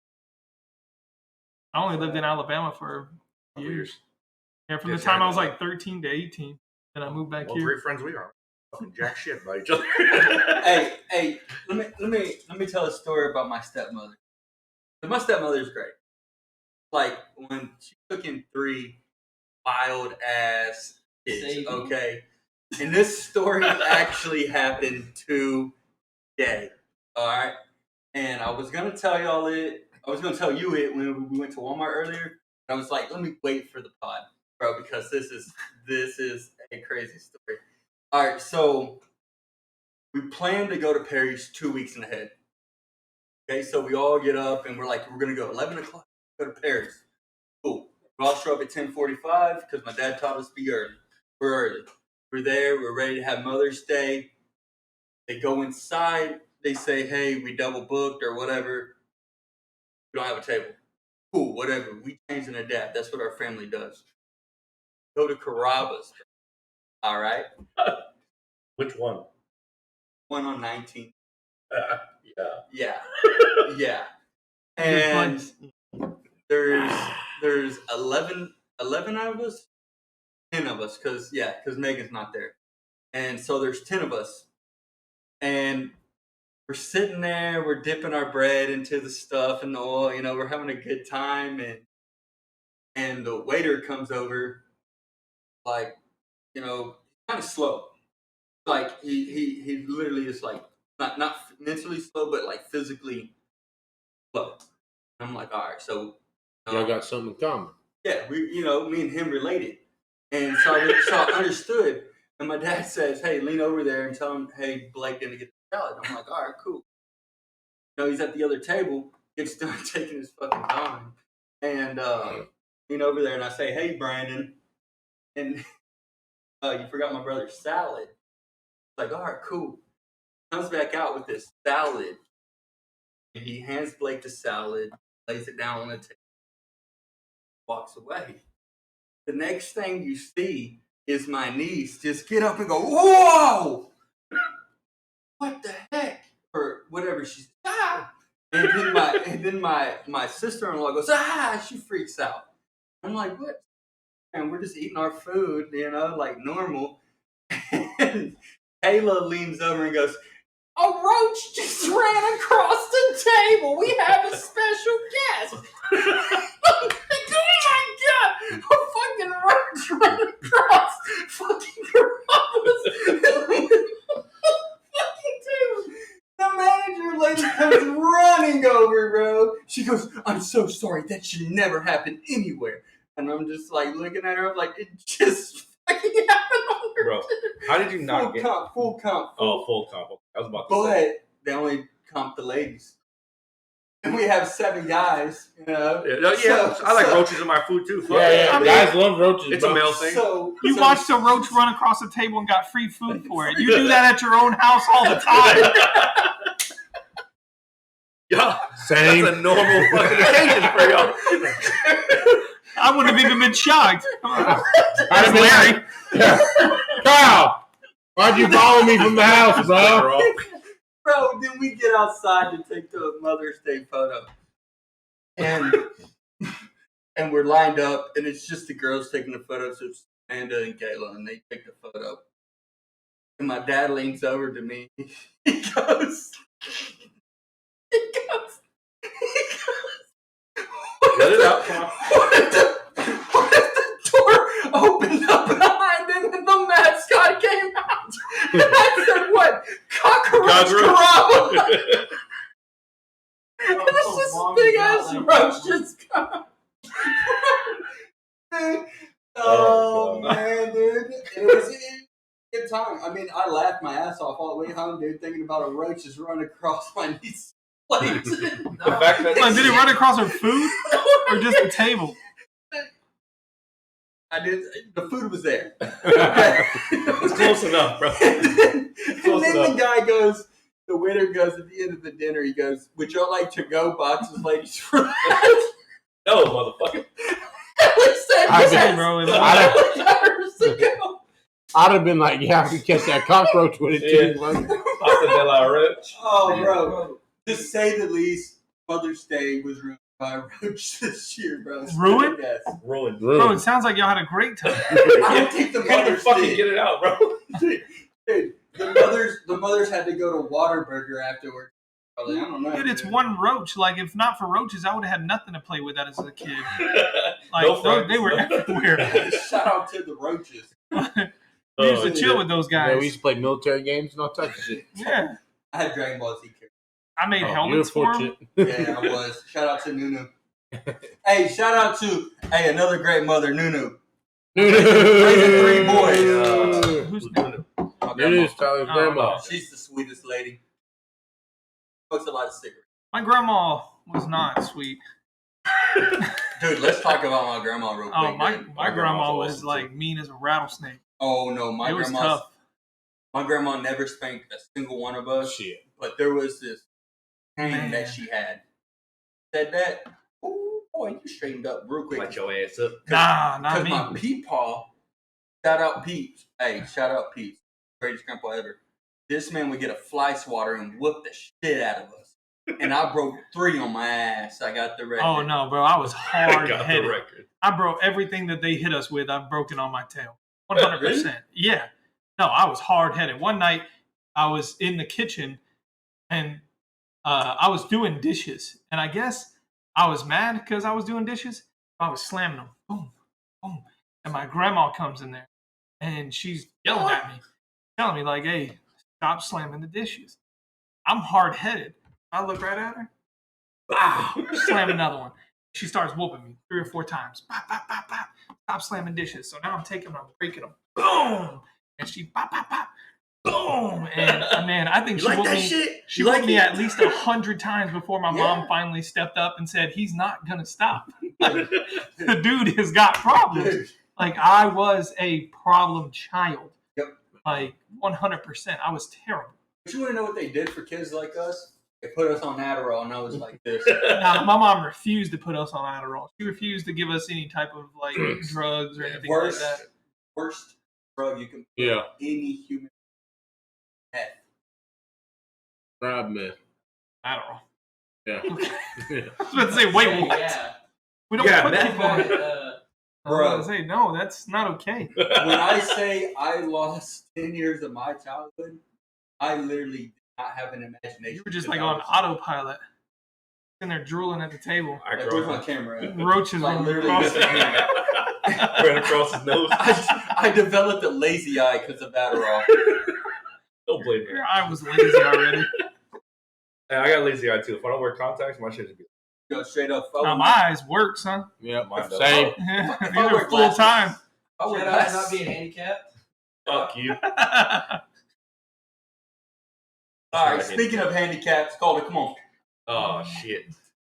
I only lived in Alabama for years. Yeah, from the time I was like 13 to 18, and I moved back Well, here. great friends we are. Fucking jack shit by each other. Hey, let me tell a story about my stepmother. My stepmother's great. Like when she took in 3 wild ass kids, Same. okay? And this story actually happened today. Alright? And I was gonna tell y'all it. I was gonna tell you it when we went to Walmart earlier. I was like, let me wait for the pod, bro, because this is a crazy story. Alright, so we plan to go to Perry's 2 weeks in ahead. Okay, so we all get up and we're like, we're gonna go 11 o'clock, go to Perry's. Cool. We all show up at 10:45 because my dad taught us to be early. We're early. We're there, we're ready to have Mother's Day. They go inside, they say, hey, we double booked or whatever. We don't have a table. Cool, whatever. We change and adapt. That's what our family does. Go to Carrabba's. All right. Which one? One on 19. Yeah. Yeah. Yeah. Good And place. there's 11 of us, 10 of us, because Megan's not there. And so there's 10 of us. And we're sitting there, we're dipping our bread into the stuff and the oil, we're having a good time. And the waiter comes over, like, kind of slow. Like he literally is like not mentally slow, but like physically slow. I'm like, all right, so Y'all got something in common. yeah, we me and him related, and so I understood. And my dad says, "Hey, lean over there and tell him, hey, Blake didn't get the salad." I'm like, "All right, cool." He's at the other table, gets done taking his fucking time, and lean over there and I say, "Hey, Brandon," and you forgot my brother's salad. It's like, all right, cool. Comes back out with this salad. And he hands Blake the salad, lays it down on the table, walks away. The next thing you see is my niece just get up and go, "Whoa! What the heck?" Or whatever she's And then my sister-in-law goes, "Ah!" She freaks out. I'm like, "What?" And we're just eating our food, like normal. And Kayla leans over and goes, "A roach just ran across the table. We have a special guest." I'm like, "Oh my god! A fucking roach ran across fucking fucking table." The manager lady comes running over, bro. She goes, "I'm so sorry. That should never happen anywhere." And I'm just like looking at her. I'm like, "It just fucking happened on her." Bro, how did you not get Full comp. Oh, full comp. I was about to But say. they only comp the ladies. And we have 7 guys, Yeah, So- I like so- roaches in my food too. Fuck Yeah, I mean, guys love roaches. It's a bro. male thing. You watched a roach run across the table and got free food for it. You do that at your own house all the time. Yeah, Same. that's a normal fucking occasion for y'all. I wouldn't have even been shocked. I'd That's have been Larry. like, Kyle, why'd you follow me from the house, bro? Bro, then we get outside to take the Mother's Day photo. And and we're lined up, and it's just the girls taking the photos. So it's Amanda and Kayla, and they take the photo. And my dad leans over to me. He goes, Let it out, come on. What if the door opened up behind him and the mascot came out? And I said, "What? Cockroach drama." And it's just a big ass roach just come. Oh man, dude. It was a good time. I mean, I laughed my ass off all the way home, dude, thinking about a roach just running across my niece's plate. The fact that Did it run across her food or just the table? I did. The food was there. it's close enough, bro. And then enough. the guy goes, the waiter goes at the end of the dinner, he goes, "Would y'all like to go boxes, ladies?" For that? No, motherfucker. I'd have been like, "Yeah, I could catch that cockroach with it too." Pasta de la Roach. Oh, bro. To say the least, Mother's Day was ruined by a roach this year, bro. Ruined? Yes. Ruined. Bro, it sounds like y'all had a great time. I don't think the Couldn't even mothers fucking did. get it out, bro. Dude, the mothers had to go to Whataburger afterwards. Probably, I don't know. Dude, it's one roach. Like, if not for roaches, I would have had nothing to play with that as a kid. Like, No friends. they were everywhere. Shout out to the roaches. We used to chill with those Yeah, guys. we used to play military games and all types of shit. Yeah. I had Dragon Ball Z characters. I made You're helmets for them. fortunate. Yeah, I was. Shout out to Nunu. Hey, shout out to another great mother, Nunu. Raising 3 boys. Who's My It grandma. is Tyler's Oh, grandma. She's the sweetest lady. Smokes a lot of cigarettes. My grandma was not sweet. Dude, let's talk about my grandma real quick. Oh, my dude. grandma was awesome, like mean as a rattlesnake. Oh no, It was my tough. grandma never spanked a single one of us. Shit. But there was this cane Man. that she had. Said that, oh boy, you straightened up real quick. Light your ass up. Nah, not Because me. my peepaw, shout out Pete. Hey, shout out Pete. Greatest grandpa ever. This man would get a fly swatter and whoop the shit out of us. And I broke 3 on my ass. I got the record. Oh no, bro! I was hard Got the headed. record. I broke everything that they hit us with. I've broken on my tail. 100%. Yeah. No, I was hard headed. One night, I was in the kitchen, and I was doing dishes, and I guess I was mad because I was doing dishes. I was slamming them, boom, boom, and my grandma comes in there, and she's yelling at me, telling me like, "Hey, stop slamming the dishes." I'm hard headed. I look right at her. Wow, slam another one. She starts whooping me 3 or 4 times. Bop, bop, bop, bop. Stop slamming dishes. So now I'm taking them, I'm breaking them. Boom. and she pop, pop, pop, boom, and man, I think You she like whooped that me. shit? She You like whooped me it? at least 100 times before my mom Yeah. finally stepped up and said, "He's not gonna stop. Like, the dude has got problems." Dude. Like I was a problem child. Yep. Like 100%. I was terrible. But you want to know what they did for kids like us? They put us on Adderall, and I was like this. Now, my mom refused to put us on Adderall. She refused to give us any type of like drugs or anything Worst, like that. worst drug you can put Yeah. any human head. Rob man. Adderall. Yeah. I was about to say, wait, what? Yeah. We don't Yeah, put meth. people on it. I was about to say, no, that's not okay. When I say I lost 10 years of my childhood, I literally did not have an imagination. You were just because like I on was- autopilot. In there drooling at the table. I Like, grew where's my up camera at? Roaches Like, running literally across just- the ran across his nose. I developed a lazy eye because of Adderall. Don't blame me. Your eye was lazy already. Hey, I got lazy eye too. If I don't wear contacts, my shit is be. Go straight up. Now, my eyes work, son. Yeah. Mine does. Same. These I are wear full glasses- time. I wear Shout out to not glasses. being handicapped. Fuck you. All right, speaking of handicaps, Calder, come on. Oh shit.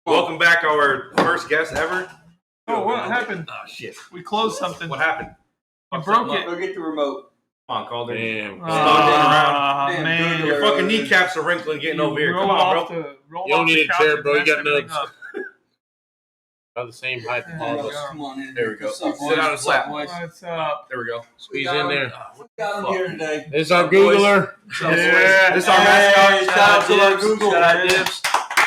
Welcome back, our first guest ever. Oh, what happened? Oh shit. We closed something. What happened? I broke it. Go get the remote. Come on, Calder. Damn. Ah, Damn, man. Google Your it. fucking kneecaps are wrinkling getting over here. Come on, bro. Roll You don't off need the a couch chair, and bro. You mess got everything nubs. up. About the same height as There all we of us. go. Come on in. There we go. What's up, Sit boys? down and slap. Boys. What's up? There we go. Squeeze in there. We got him here today. This is our Googler. Yeah. This is our Hey, mascot. shout out to our Google. Shout out Dibs.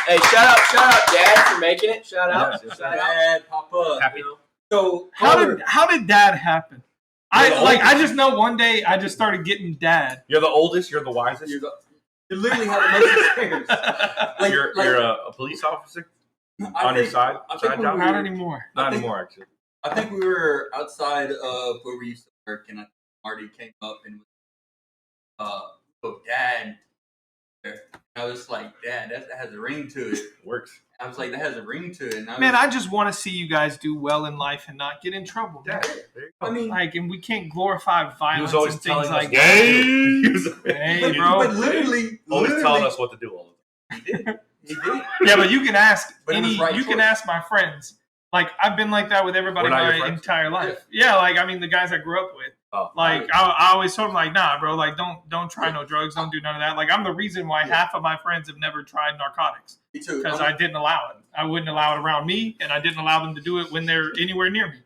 Hey, shout out Dad for making it. Shout out. Yes, Shout out. Dad, pop up. Happy. So, How did that happen? You're the I just know one day I just started getting dad. You're the oldest. You're the wisest. you literally have the most experience. Like, You're a police officer I on your think- side. I think Side we job. were- Not anymore. Not I think- anymore, actually. I think we were outside of where we used to work, and I think Marty came up and Dad. I was like, Dad, that has a ring to it. Works. I was like, that has a ring to it. And Man, I just want to see you guys do well in life and not get in trouble. Yeah. There you go. I mean, Like, and we can't glorify violence always and things telling us like what that. to do. He was Hey, he bro. but literally, always literally, telling us what to do all the time. he did. Yeah, but you can ask But it was any. right You can choice. ask my friends. Like I've been like that with everybody We're not your my friends? entire life. Yeah, like I mean the guys I grew up with. Oh, Like I always told them like, nah, bro, like don't try no drugs, don't do none of that. Like I'm the reason why half of my friends have never tried narcotics Me too. because I didn't allow it. I wouldn't allow it around me, and I didn't allow them to do it when they're anywhere near me.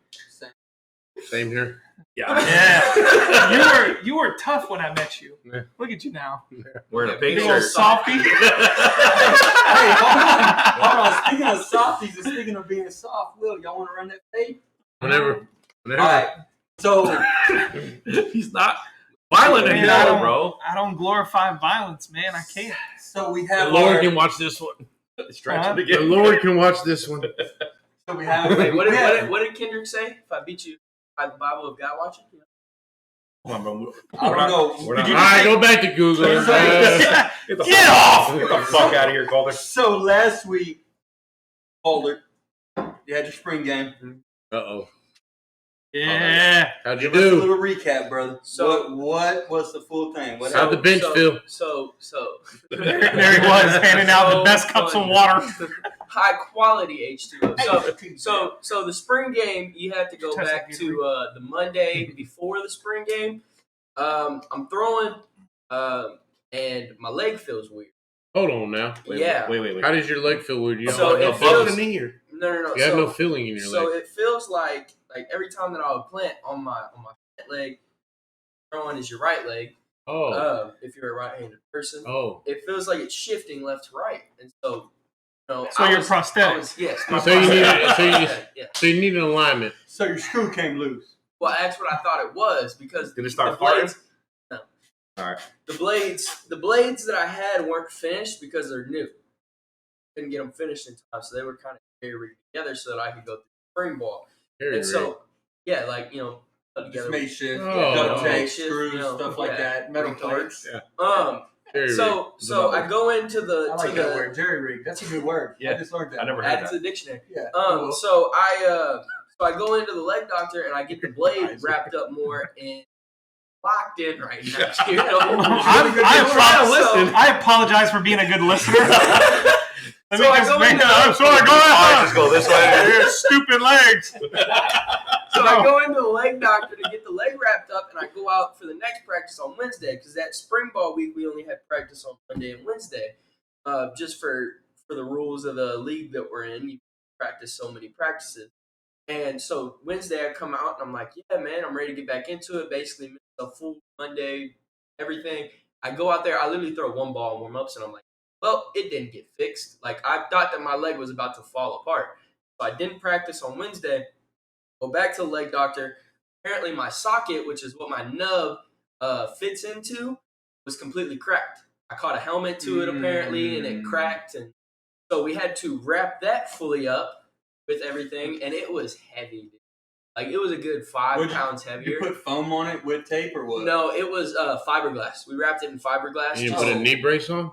Same here. yeah. Yeah, you were tough when I met you. Yeah. Look at you now, Wearing a pink big old shirt. softy. Hey, hold on. Speaking of softies and speaking of being soft, Will, y'all want to run that fade? Whenever. All right. So, He's not violent Man, anymore, bro. I don't glorify violence, man. I can't. we The have Lord our, can watch this one. Stretch it The again. Lord can watch this one. so we have. Wait, we have- what did Kendrick say? If I beat you by the Bible of God watching? Come on, bro. I don't know. We're Did not. you- All right, go back to Google. Get Get the Get fuck off! Get the fuck out of here, Calder. So last week, Calder, you had your spring game. Uh-oh. Yeah. How'd you Give us a do? little recap, brother. So- what was the full thing? What How'd the happened? bench feel? So There he was handing out the best cups of water. high quality H2O. So the spring game, you have to go back to the Monday before the spring game. I'm throwing, and my leg feels weird. Hold on now. Wait. How does your leg feel weird? You So don't it have no bump feels- in the knee or? No. You have no feeling in your So leg. it feels like every time that I would plant on my leg, throwing is your right leg. Oh. If you're a right-handed person, Oh. it feels like it's shifting left to right, and so So you're prosthetic. Yes. So you need yeah. So you need an alignment. So your screw came loose. Well, that's what I thought it was because Did it start the blades. farting? All right. The blades that I had weren't finished because they're new. Couldn't get them finished in time, so they were kind of carried together so that I could go through the spring ball. Very And so, yeah, put Just together. made shit, Oh. duct tape, Makeshift, screws, you know, stuff like yeah. that, metal Retards. plates. Yeah. Very So I go into the I like to that the word, jerry rig. That's a good word. Yeah. I just learned that. I never add heard it to the dictionary. Yeah. So I go into the leg doctor and I get the blade wrapped up more in locked in right now. You know? I apologize for being a good listener. I'm sorry, go ahead. Just go this way. Stupid legs. So I go into the leg doctor to get the leg wrapped up, and I go out for the next practice on Wednesday because that spring ball week we only had practice on Monday and Wednesday, just for the rules of the league that we're in. You practice so many practices, and so Wednesday I come out and I'm like, yeah, man, I'm ready to get back into it. Basically, missed a full Monday, everything. I go out there, I literally throw one ball and warm ups, and I'm like, well, it didn't get fixed. Like I thought that my leg was about to fall apart, so I didn't practice on Wednesday. Go back to the leg doctor. Apparently my socket, which is what my nub fits into, was completely cracked. I caught a helmet to it apparently, and it cracked. And so we had to wrap that fully up with everything, and it was heavy. Like it was a good 5 pounds heavier. You put foam on it with tape or what? No, it was fiberglass. We wrapped it in fiberglass. You put a knee brace on?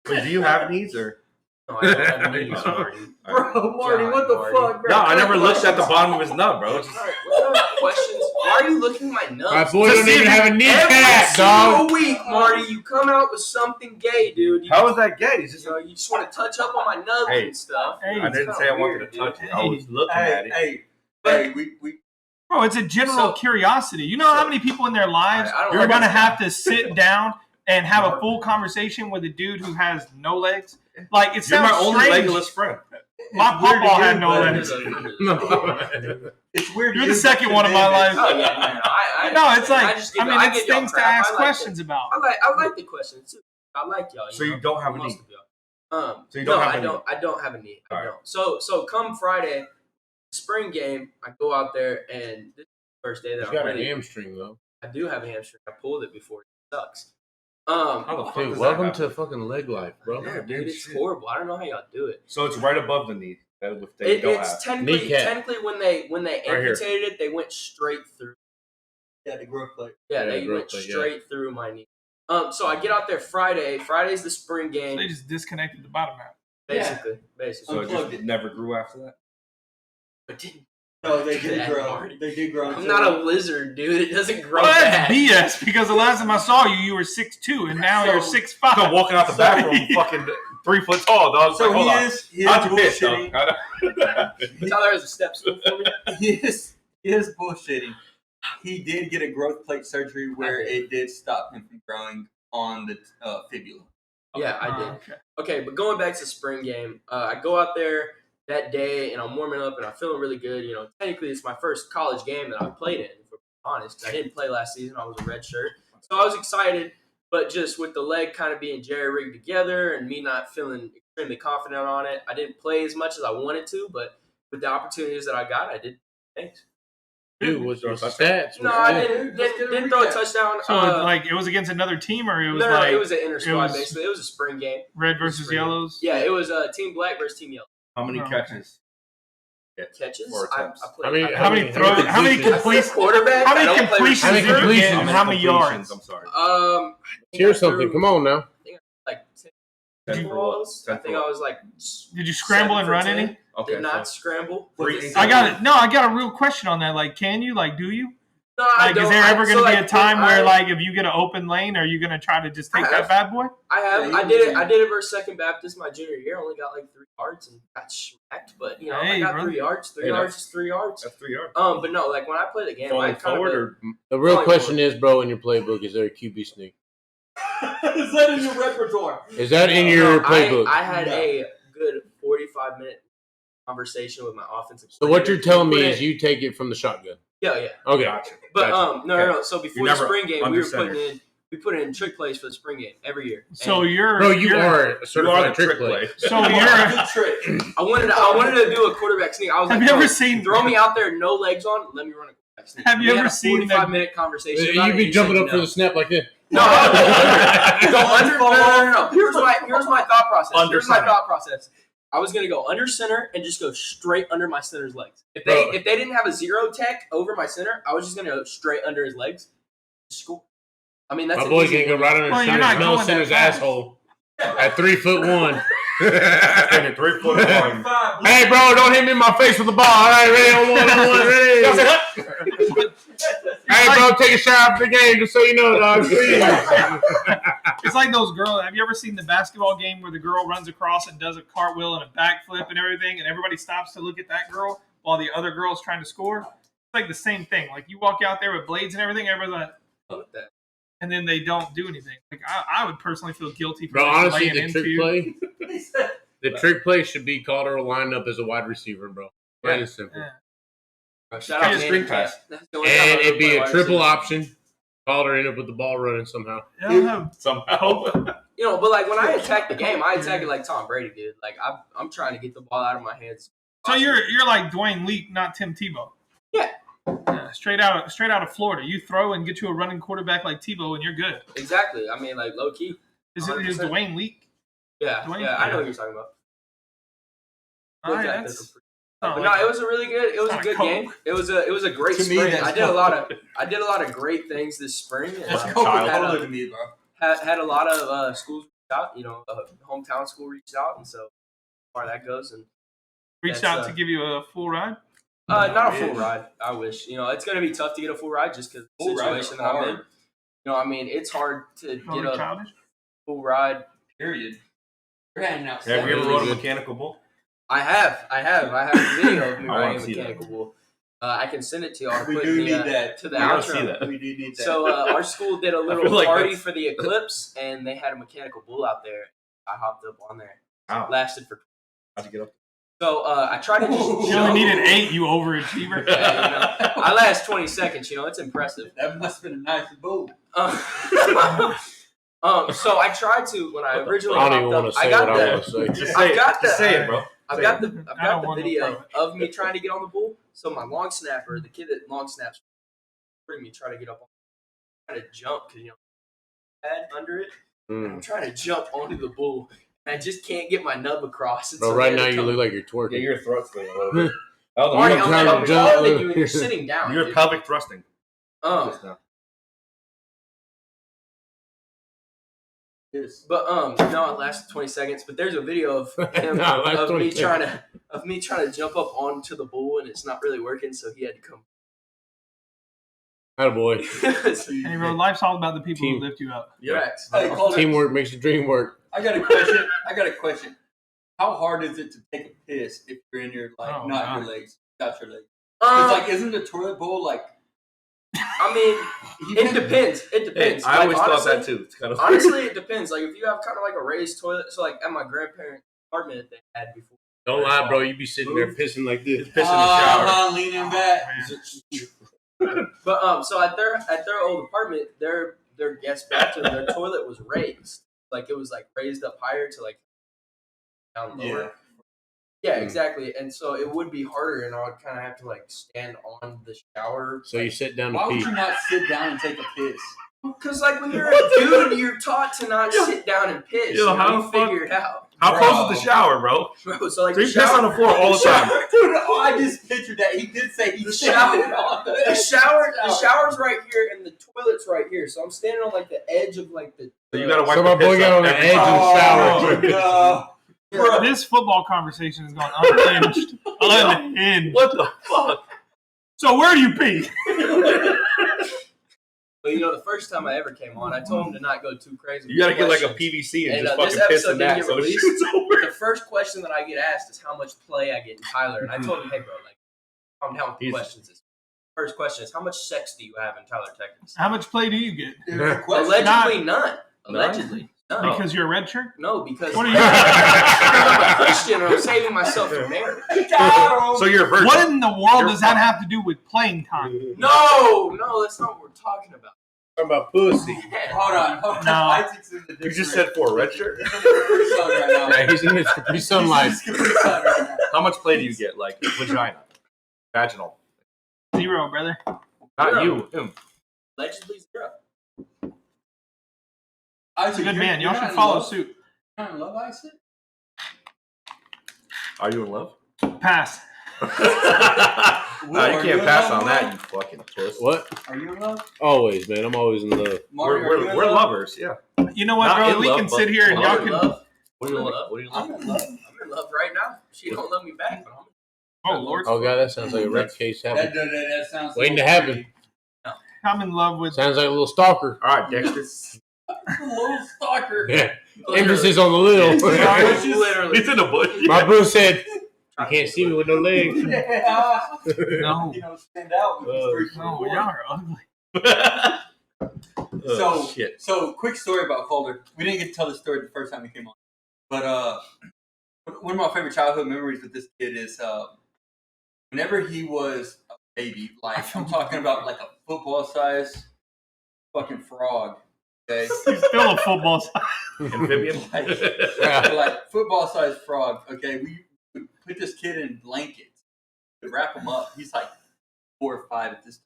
Wait, do you have knees or? No, I don't have knees, Marty. Bro, Marty, what the fuck, bro? No, I never looked at the bottom of his nub, bro. All right, what other questions? Why are you looking at my nuts? My boy don't even have a kneecap, dog. Every week, Marty, you come out with something gay, dude. How is that gay? He's just You just want to touch up on my nubs Hey. and stuff. Hey, I didn't say I wanted to touch it. I was looking at it. Hey, we Bro, it's a general curiosity. You know how many people in their lives I don't are like going to that. have to sit down and have a full conversation with a dude who has no legs? Like, it You're sounds my only strange. legless friend. My papa had no But- legs. it's weird. You're the second one in my life. Oh yeah, No, it's like, I it's get y'all things to crap. ask I like questions about. I like the questions too. I like y'all. So you don't have a Most knee? of y'all. So you don't have a knee? I don't have a knee. I All right. don't. So come Friday, spring game, I go out there and this is the first day that You I'm got a ready. hamstring though. I do have a hamstring. I pulled it before. It sucks. How the fuck Dude, does welcome that to happen? fucking leg life, bro. Yeah, dude, it's shit. horrible. I don't know how y'all do it. So it's right above the knee. That if they don't It's have. technically when they Right here. amputated it, they went straight through. Yeah, the growth plate. Yeah, Yeah, they growth went plate, yeah. straight through my knee. So I get out there Friday. Friday's the spring So game. they just disconnected the bottom half. Basically. So it Unplugged just it. never grew after that? But didn't. No, they did Yeah, grow. Marty. They did grow. I'm not a lizard, dude. It doesn't grow Well, back. that's BS because the last time I saw you, you were 6'2", and now you're So- 6'5". I'm walking out the bathroom fucking 3 foot tall, dog. So Hold on. he is How'd you pitch, bullshitting. dog? You thought there was a step stool for me? He is bullshitting. He did get a growth plate surgery where it did stop him from growing on the fibula. Yeah, I did. Okay. Okay, but going back to spring game, I go out there that day and I'm warming up and I'm feeling really good. You know, technically it's my first college game that I've played in, if we're honest. I didn't play last season. I was a red shirt. So I was excited, but just with the leg kind of being jerry-rigged together and me not feeling extremely confident on it, I didn't play as much as I wanted to, but with the opportunities that I got, I did things. Dude, what's your stats? No, I didn't throw a touchdown. So like it was against another team, or it was No, like it was an inter squad was- basically. It was a spring game. red versus spring. yellows. Yeah, it was team black versus team yellow. How many Oh, okay. catches? Catches. Or I attempts. played. How many throws? How many completions? completions? Quarterback. How I many don't play completions How many did you get, completions? and how many yards? I'm sorry. Here's something. Come on now. Like 10 10 for what? balls. 10 I for think what? I was like. Did you scramble 7 and for run 10. any? Okay, Did not so scramble. I I got a real question on that. Like, can you? Like, do you? No, I Like, don't. is there ever going to be a time where, I, like, if you get an open lane, are you going to try to just take I that have. bad boy? I have. Yeah, I did it. I did it versus Second Baptist my junior year. I only got like 3 yards and got smacked. But you know, Hey, I got brother. 3 yards. 3 Hey, yards is 3 yards. That's 3 yards. But no, like when I play the game, I Falling kind forward of. or The real Going question forward. is, bro, in your playbook, is there a QB sneak? Is that in your repertoire? Is that in your playbook? I had No. a good 45-minute conversation with my offensive. So what you're telling me Put is in- you take it from the shotgun. Yeah. Okay. Gotcha. But Gotcha. no. So before You're the never spring game, we under were center. we put in trick plays for the spring game every year. So And you're Bro, you you're- are a You are certified the trick play. So you're. Good trick. I wanted to do a quarterback sneak. I was Have like, you ever "Bro, seen? throw me out there, no legs on, let me run a quarterback sneak." Have you We had ever a seen the- 45-minute conversation? You about it, be and jumping said up for no. the snap like this. No, go under. No. Here's my thought process. Under Here's my center. thought process. I was gonna go under center and just go straight under my center's legs. If Bro. they didn't have a zero tech over my center, I was just gonna go straight under his legs. Score. I mean, that's My an boy easy can go one. right under Well, you're center, not smell going center's that fast. asshole at 3'1". Standing 3 foot apart. Hey, bro, don't hit me in my face with the ball. All right, ready on one, ready. Hey, bro, take a shot after the game, just so you know, dog. Please. It's like those girls. Have you ever seen the basketball game where the girl runs across and does a cartwheel and a backflip and everything, and everybody stops to look at that girl while the other girl's trying to score? It's like the same thing. Like you walk out there with blades and everything, everybody's like, and then they don't do anything. Like I would personally feel guilty for Bro, honestly, laying the into trick you. play, the trick play should be called or lined up as a wide receiver, bro. Plain and simple. Yeah. Shout out Just to screen Manny pass. That's the only time I And it'd be play a wide triple receiver. option. Called or end up with the ball running somehow. I don't know. Somehow. You know, but like when I attack the game, I attack it like Tom Brady did. Like I'm trying to get the ball out of my hands. So you're like Dwayne Leak, not Tim Tebow. Yeah. Straight out of Florida. You throw and get you a running quarterback like Tebow, and you're good. Exactly. I mean, like low key. Is it 100%. Dwayne Leak? Yeah. Dwayne? Yeah. I know what you're talking about. All right, Exactly. that's But not no, like- it was a really good. It was a Not good Coke. game. It was a great To me, spring. that's I did a Coke. lot of great things this spring. And, That's had, Coca-Cola a, to me, bro. had a lot of schools reach out. You know, hometown school reached out, and so as far as that goes, and reached that's, out to give you a full ride. not a full ride. I wish. You know, it's gonna be tough to get a full ride just because the Full rides situation are that I'm in. hard. You know, I mean, it's hard to Don't get be a childish. full ride. Period. You're handing out. Have you ever seven. rode a mechanical bull? I have a video of me I wanna riding a see that. mechanical bull. I can send it to y'all. We Put do the, need that. to the We gotta outro. see that. We do need that. So our school did a little feel like party that's- for the eclipse, and they had a mechanical bull out there. I hopped up on there. Wow. Lasted for. How'd you get up? So I tried to just. You jump. only needed 8, you overachiever. Yeah, you know, I last 20 seconds. You know, it's impressive. that must have been a nice bull. So I tried to when I originally I don't even hopped want up. to I say got what I the. want to say. Just I've say it. got Just the- say it, bro. I've Say got it. the I don't want no video problem. of me trying to get on the bull. So my long snapper, the kid that long snaps, me try to get up, trying to jump because you know, pad under it. I'm trying to jump onto the bull, and I just can't get my nub across. And Bro, so right they now had to you come- look like you're Yeah, twerking. you're thrusting a little bit. That was Marty, You're I'm trying like, to I'm jump. taller than you, and you're sitting down. You're dude. pelvic thrusting. Um, Just now. But no, it lasted 20 seconds. But there's a video of him No, it lasted of 20 me seconds. trying to jump up onto the bull, and it's not really working. So he had to come. Attaboy. And bro, life's all about the people Team. who lift you up. Correct. Hey, hold on. Teamwork makes the dream work. I got a question. How hard is it to take a piss if you're in your Oh, not God. your legs, not your legs? It's like, Um, isn't the toilet bowl like? I mean, it depends. It Hey, depends. I always honestly, thought that too. It's kind of Honestly, it depends. Like if you have kind of like a raised toilet, so like at my grandparents' apartment they had before. Don't lie, bro. You be sitting there pissing like this. piss in the shower. Leaning back. Man. But so at their old apartment, their guest bathroom, their toilet was raised. Like it was like raised up higher to like down lower. Yeah. Yeah, exactly. And so it would be harder, and I would kind of have to like stand on the shower. So you sit down to Why would pee. you not sit down and take a piss? Because like when you're a dude, you're taught to not sit down and piss. Yo, you know, how you the fuck- figure it out, How Bro. close is the shower, bro? bro. So like So the you piss on the floor all the time. Dude, I just pictured that. He did say he The sat shower- on the shower's right here, and the toilet's right here. So I'm standing on like the edge of like the. So you gotta wipe So the my boy piss got up on the every edge time. of the shower. no. Bro. This football conversation is going unhinged. Unhinged. What the fuck? So where do you pee? But you know, the first time I ever came on, I told him to not go too crazy. You gotta with get like a questions. PVC and And, just this fucking piss episode in didn't that get so it released. shoots over. The first question that I get asked is how much play I get in Tyler, and I told him, hey bro, like calm down with the Easy. questions. First question is how much sex do you have in Tyler, Texas? How much play do you get? Dude, the question- Allegedly none. Allegedly none. Because you're a red shirt? No, because What are you- because I'm a Christian and I'm saving myself for marriage. So you're a virgin. What in the world You're does that fine. have to do with playing time? No, that's not what we're talking about. Talking about pussy. Hold on. No. Isaac's in the You just different- said for a red shirt? He's in the Capri Sun right now. Yeah, he's in his Capri Sun He's in life. his Capri Sun right now. How much play do you get? Like vagina, vaginal? 0, brother. Not Zero. you, him. Allegedly zero. Isaac, He's a good you're- man. Y'all you're not should in follow love? suit. You're not in love, Isaac? Are you in love? Pass. No, Will, are you you can't in pass love, on Will? that, you fucking puss. What? Are you in love? Always, man. I'm always in love. Marty, are you in We're love? lovers, yeah. You know what, Not bro? in We love, can but- sit here and I'm y'all in can. love. What do you love? What do you love? I'm in love. I'm in love right now. She don't love me back, but I'm Oh Lord. Oh god, that sounds like a rape case happening. That sounds Waiting to a little happen. creepy. I'm in love with. Sounds like a little stalker. All right, Dexter. A little stalker. Yeah. Emphasis on the little. Literally. He's in the bush. My bro said, "You can't see me with no legs." Yeah. No. You don't stand out with these 3 No, y'all are ugly. Oh, shit. So quick story about Calder. We didn't get to tell the story the first time he came on, but one of my favorite childhood memories with this kid is whenever he was a baby. Like I'm talking about like a football size fucking frog. Okay, He's still a football star. Amphibian. like football size frog. Okay, we would put this kid in blankets, to wrap him up. He's like 4 or 5 at this time.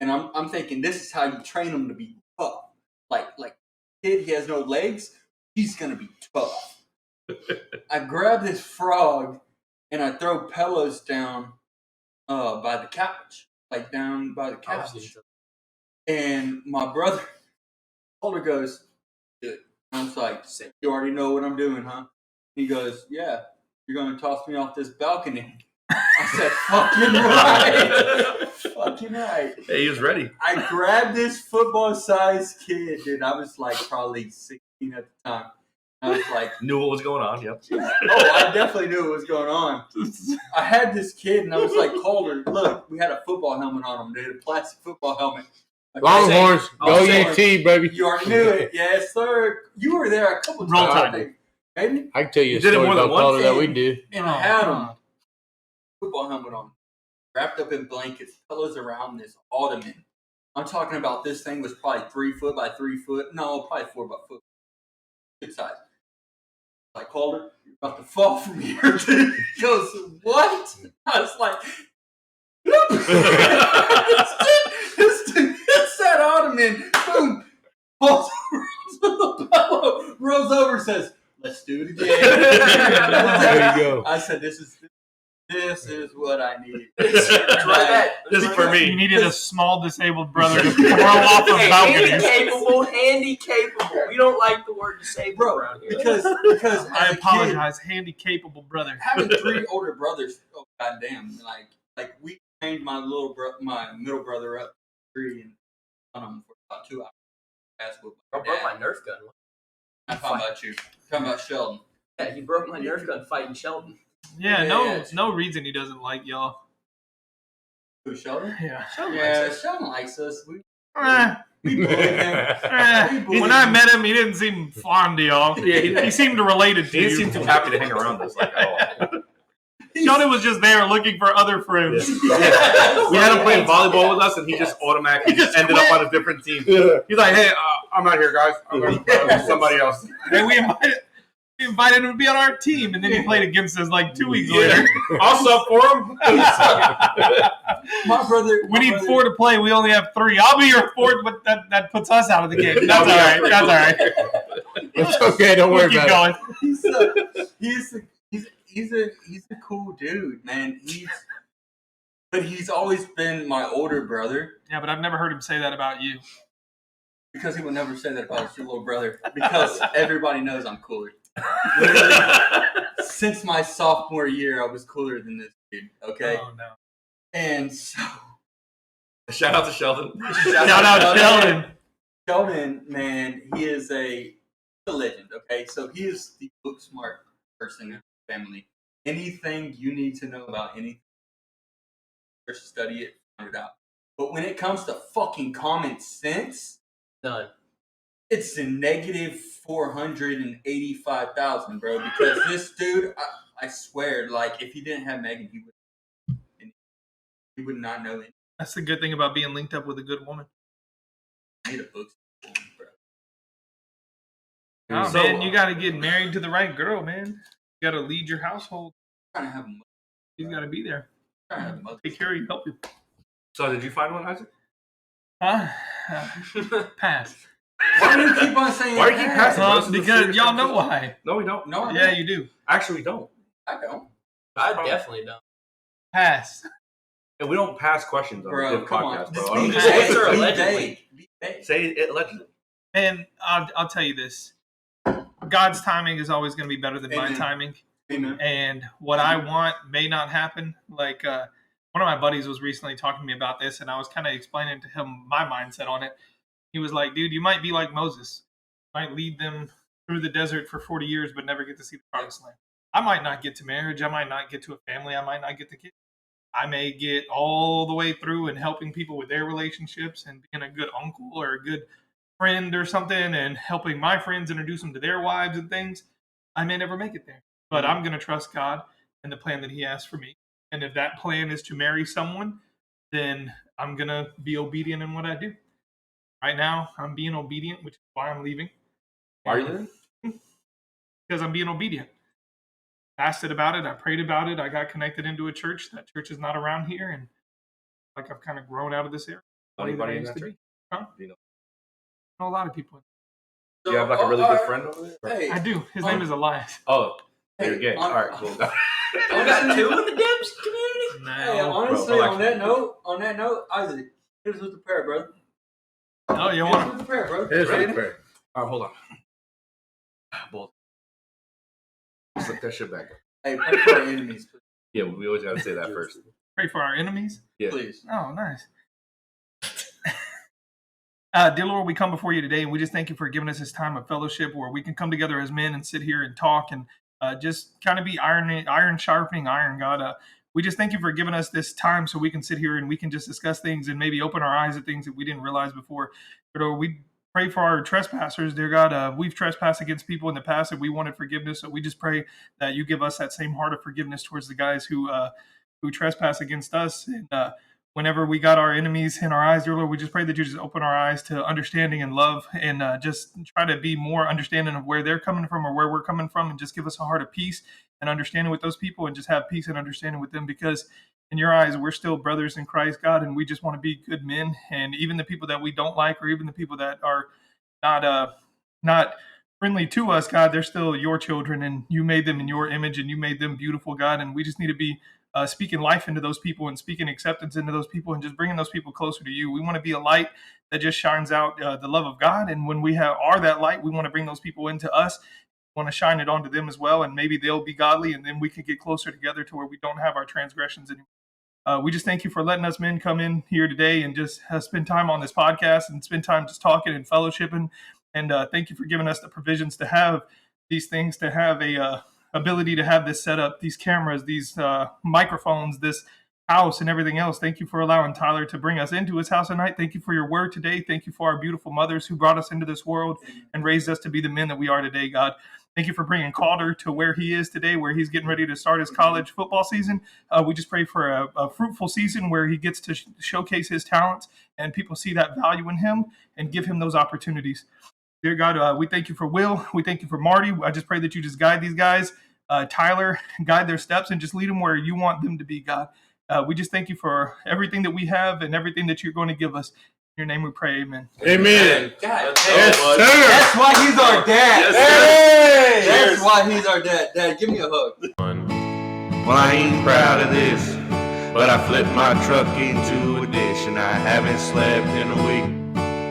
And I'm thinking this is how you train him to be tough. Like kid, he has no legs, he's gonna be tough. I grab this frog and I throw pillows down by the couch. Like down by the couch. And my brother Calder goes, "Dude." I was like, "You already know what I'm doing, huh?" He goes, "Yeah, you're gonna toss me off this balcony." I said, "Fucking right." Fucking right. Hey, he was ready. I grabbed this football-sized kid, dude. I was like probably 16 at the time. I was like, Knew what was going on. Yep. oh, I definitely knew what was going on. I had this kid, and I was like, Calder, look, we had a football helmet on him, dude, a plastic football helmet. Like, Longhorns, go saying, UT, baby. you already knew it. Yes, sir. You were there a couple Roll times, I Tide. think. Maybe? I can tell you a You did it story more than about once? Calder that we do. And I had him. Football helmet on, wrapped up in blankets, pillows around this ottoman. I'm talking about this thing was probably 3 foot by 3 foot. No, probably 4 by 4. Good size. Like, Calder, you're about to fall from here, dude. He goes, what? I was like, this dude hits that ottoman, boom, falls over the pillow, rolls over, says, let's do it again. There you go. I said, this is what I need. This is for me. You needed a small disabled brother to throw off a balcony. Handy capable. We don't like the word disabled around here. Because I apologize, handy capable brother. Having 3 older brothers, oh goddamn, like we trained my middle brother up 3 and on him for about 2 hours. Basketball. I broke my Nerf gun. I'm talking about you. I'm talking about Sheldon. Yeah, he broke my Nerf gun fighting Sheldon. Yeah, Yeah. no reason he doesn't like y'all. Who, Sheldon? Yeah. Sheldon likes us. We Eh, bully him. when I met him, he didn't seem fond of y'all. Yeah, He seemed related to He didn't you. seem too happy to hang around us. Like, oh. Sheldon was just there looking for other friends. Yeah. We had him playing volleyball with us, and he just automatically ended up on a different team. He's like, "Hey, I'm not here, guys. I'm going to somebody else." And we invited him to be on our team, and then he played against us like 2 weeks later. I'll sub for him. My brother. We need 4 to play. We only have 3. I'll be your 4th, but that puts us out of the game. That's all right. That's all right. It's okay. Don't We'll worry keep about going. He's a cool dude, man. But he's always been my older brother Yeah, but I've never heard him say that about you. because he would never say that about his little brother because everybody knows I'm cooler. Literally, since my sophomore year, I was cooler than this dude. Okay, Oh, no. and so Shout out to Sheldon. Shout out Sheldon. Sheldon, man, he is a legend. Okay, so he is the book smart person in the family. Anything you need to know about anything, first study it, find it out. But when it comes to fucking common sense, None. it's a negative 485,000, bro. Because this dude, I swear, like if he didn't have Megan, he would not know it. That's the good thing about being linked up with a good woman. I need a book, bro. Oh, So, man, you got to get married to the right girl, man. You got to lead your household. I'm trying to have a mother. She's got to be there. I'm trying to have a mother. Take care of you, help you. So, did you find one, Isaac? Huh? Pass. Why do you keep on saying Why do you keep that? passing? Bro, this is a Because serious y'all know conversation. why. No, we don't. No, I Yeah, don't. you do. Actually, we don't. I don't. I definitely don't. Pass. And we don't pass questions on Bro, the come on. podcast, Just bro. be You just answer vague. Be allegedly. vague. Be vague. Say it allegedly. And I'll tell you this. God's timing is always going to be better than my Amen. timing. Amen. And what I want may not happen. Like one of my buddies was recently talking to me about this, and I was kind of explaining to him my mindset on it. He was like, dude, you might be like Moses. You might lead them through the desert for 40 years, but never get to see the promised land. I might not get to marriage. I might not get to a family. I might not get to kids. I may get all the way through and helping people with their relationships and being a good uncle or a good friend or something and helping my friends introduce them to their wives and things. I may never make it there, but I'm going to trust God and the plan that he has for me. And if that plan is to marry someone, then I'm going to be obedient in what I do. Right now, I'm being obedient, which is why I'm leaving. Why are you leaving? Because I'm being obedient. Fasted about it. I prayed about it. I got connected into a church. That church is not around here, and like I've kind of grown out of this area. Anybody in that church? Huh? Do you know? I know a lot of people. Do you have like a really good friend over there? Hey, I do. His name is Elias. Oh, Hey, you're gay. All right, cool. You got two in the Dibs community? hey, No. honestly, Bro, on that note, Isaac, hit us with the prayer, brother. Oh, you Hit us want with the prayer, bro. Here's Ready? the prayer. All right, hold on. Bull. Slip that shit back. Hey, pray for our enemies, Yeah, we always gotta say that first. pray for our enemies? Yeah. please. Oh, nice. Dear Lord, we come before you today, and we just thank you for giving us this time of fellowship where we can come together as men and sit here and talk and just kind of be iron sharpening iron, God. We just thank you for giving us this time so we can sit here and we can just discuss things and maybe open our eyes to things that we didn't realize before. But we pray for our trespassers, dear God. We've trespassed against people in the past and we wanted forgiveness, so we just pray that you give us that same heart of forgiveness towards the guys who trespass against us. And whenever we got our enemies in our eyes, dear Lord, we just pray that you just open our eyes to understanding and love and just try to be more understanding of where they're coming from or where we're coming from, and just give us a heart of peace and understanding with those people, and just have peace and understanding with them, because in your eyes, we're still brothers in Christ, God, and we just want to be good men. And even the people that we don't like, or even the people that are not friendly to us, God, they're still your children, and you made them in your image, and you made them beautiful, God, and we just need to be speaking life into those people and speaking acceptance into those people and just bringing those people closer to you. We want to be a light that just shines out the love of God. And when we are that light, we want to bring those people into us, want to shine it onto them as well. And maybe they'll be godly, and then we can get closer together to where we don't have our transgressions anymore. We just thank you for letting us men come in here today and just spend time on this podcast and spend time just talking and fellowshipping. And thank you for giving us the provisions to have these things, to have a ability to have this set up, these cameras, these microphones, this house and everything else. Thank you for allowing Tyler to bring us into his house tonight. Thank you for your word today. Thank you for our beautiful mothers who brought us into this world and raised us to be the men that we are today, God. Thank you for bringing Calder to where he is today, where he's getting ready to start his college football season. We just pray for a fruitful season where he gets to showcase his talents and people see that value in him and give him those opportunities. Dear God, we thank you for Will. We thank you for Marty. I just pray that you just guide these guys. Tyler, guide their steps and just lead them where you want them to be, God. We just thank you for everything that we have and everything that you're going to give us. In your name we pray, amen. Amen. God, Yes, bud. sir. That's why he's our dad. Hey! That's why he's our dad. Dad, give me a hug. Well, I ain't proud of this, but I flipped my truck into a dish and I haven't slept in a week.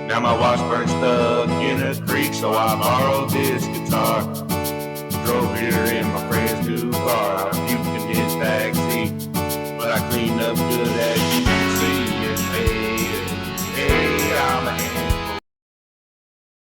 Now my washburn's stuck in a creek, so I borrowed this guitar. Drove here in my friend's new car.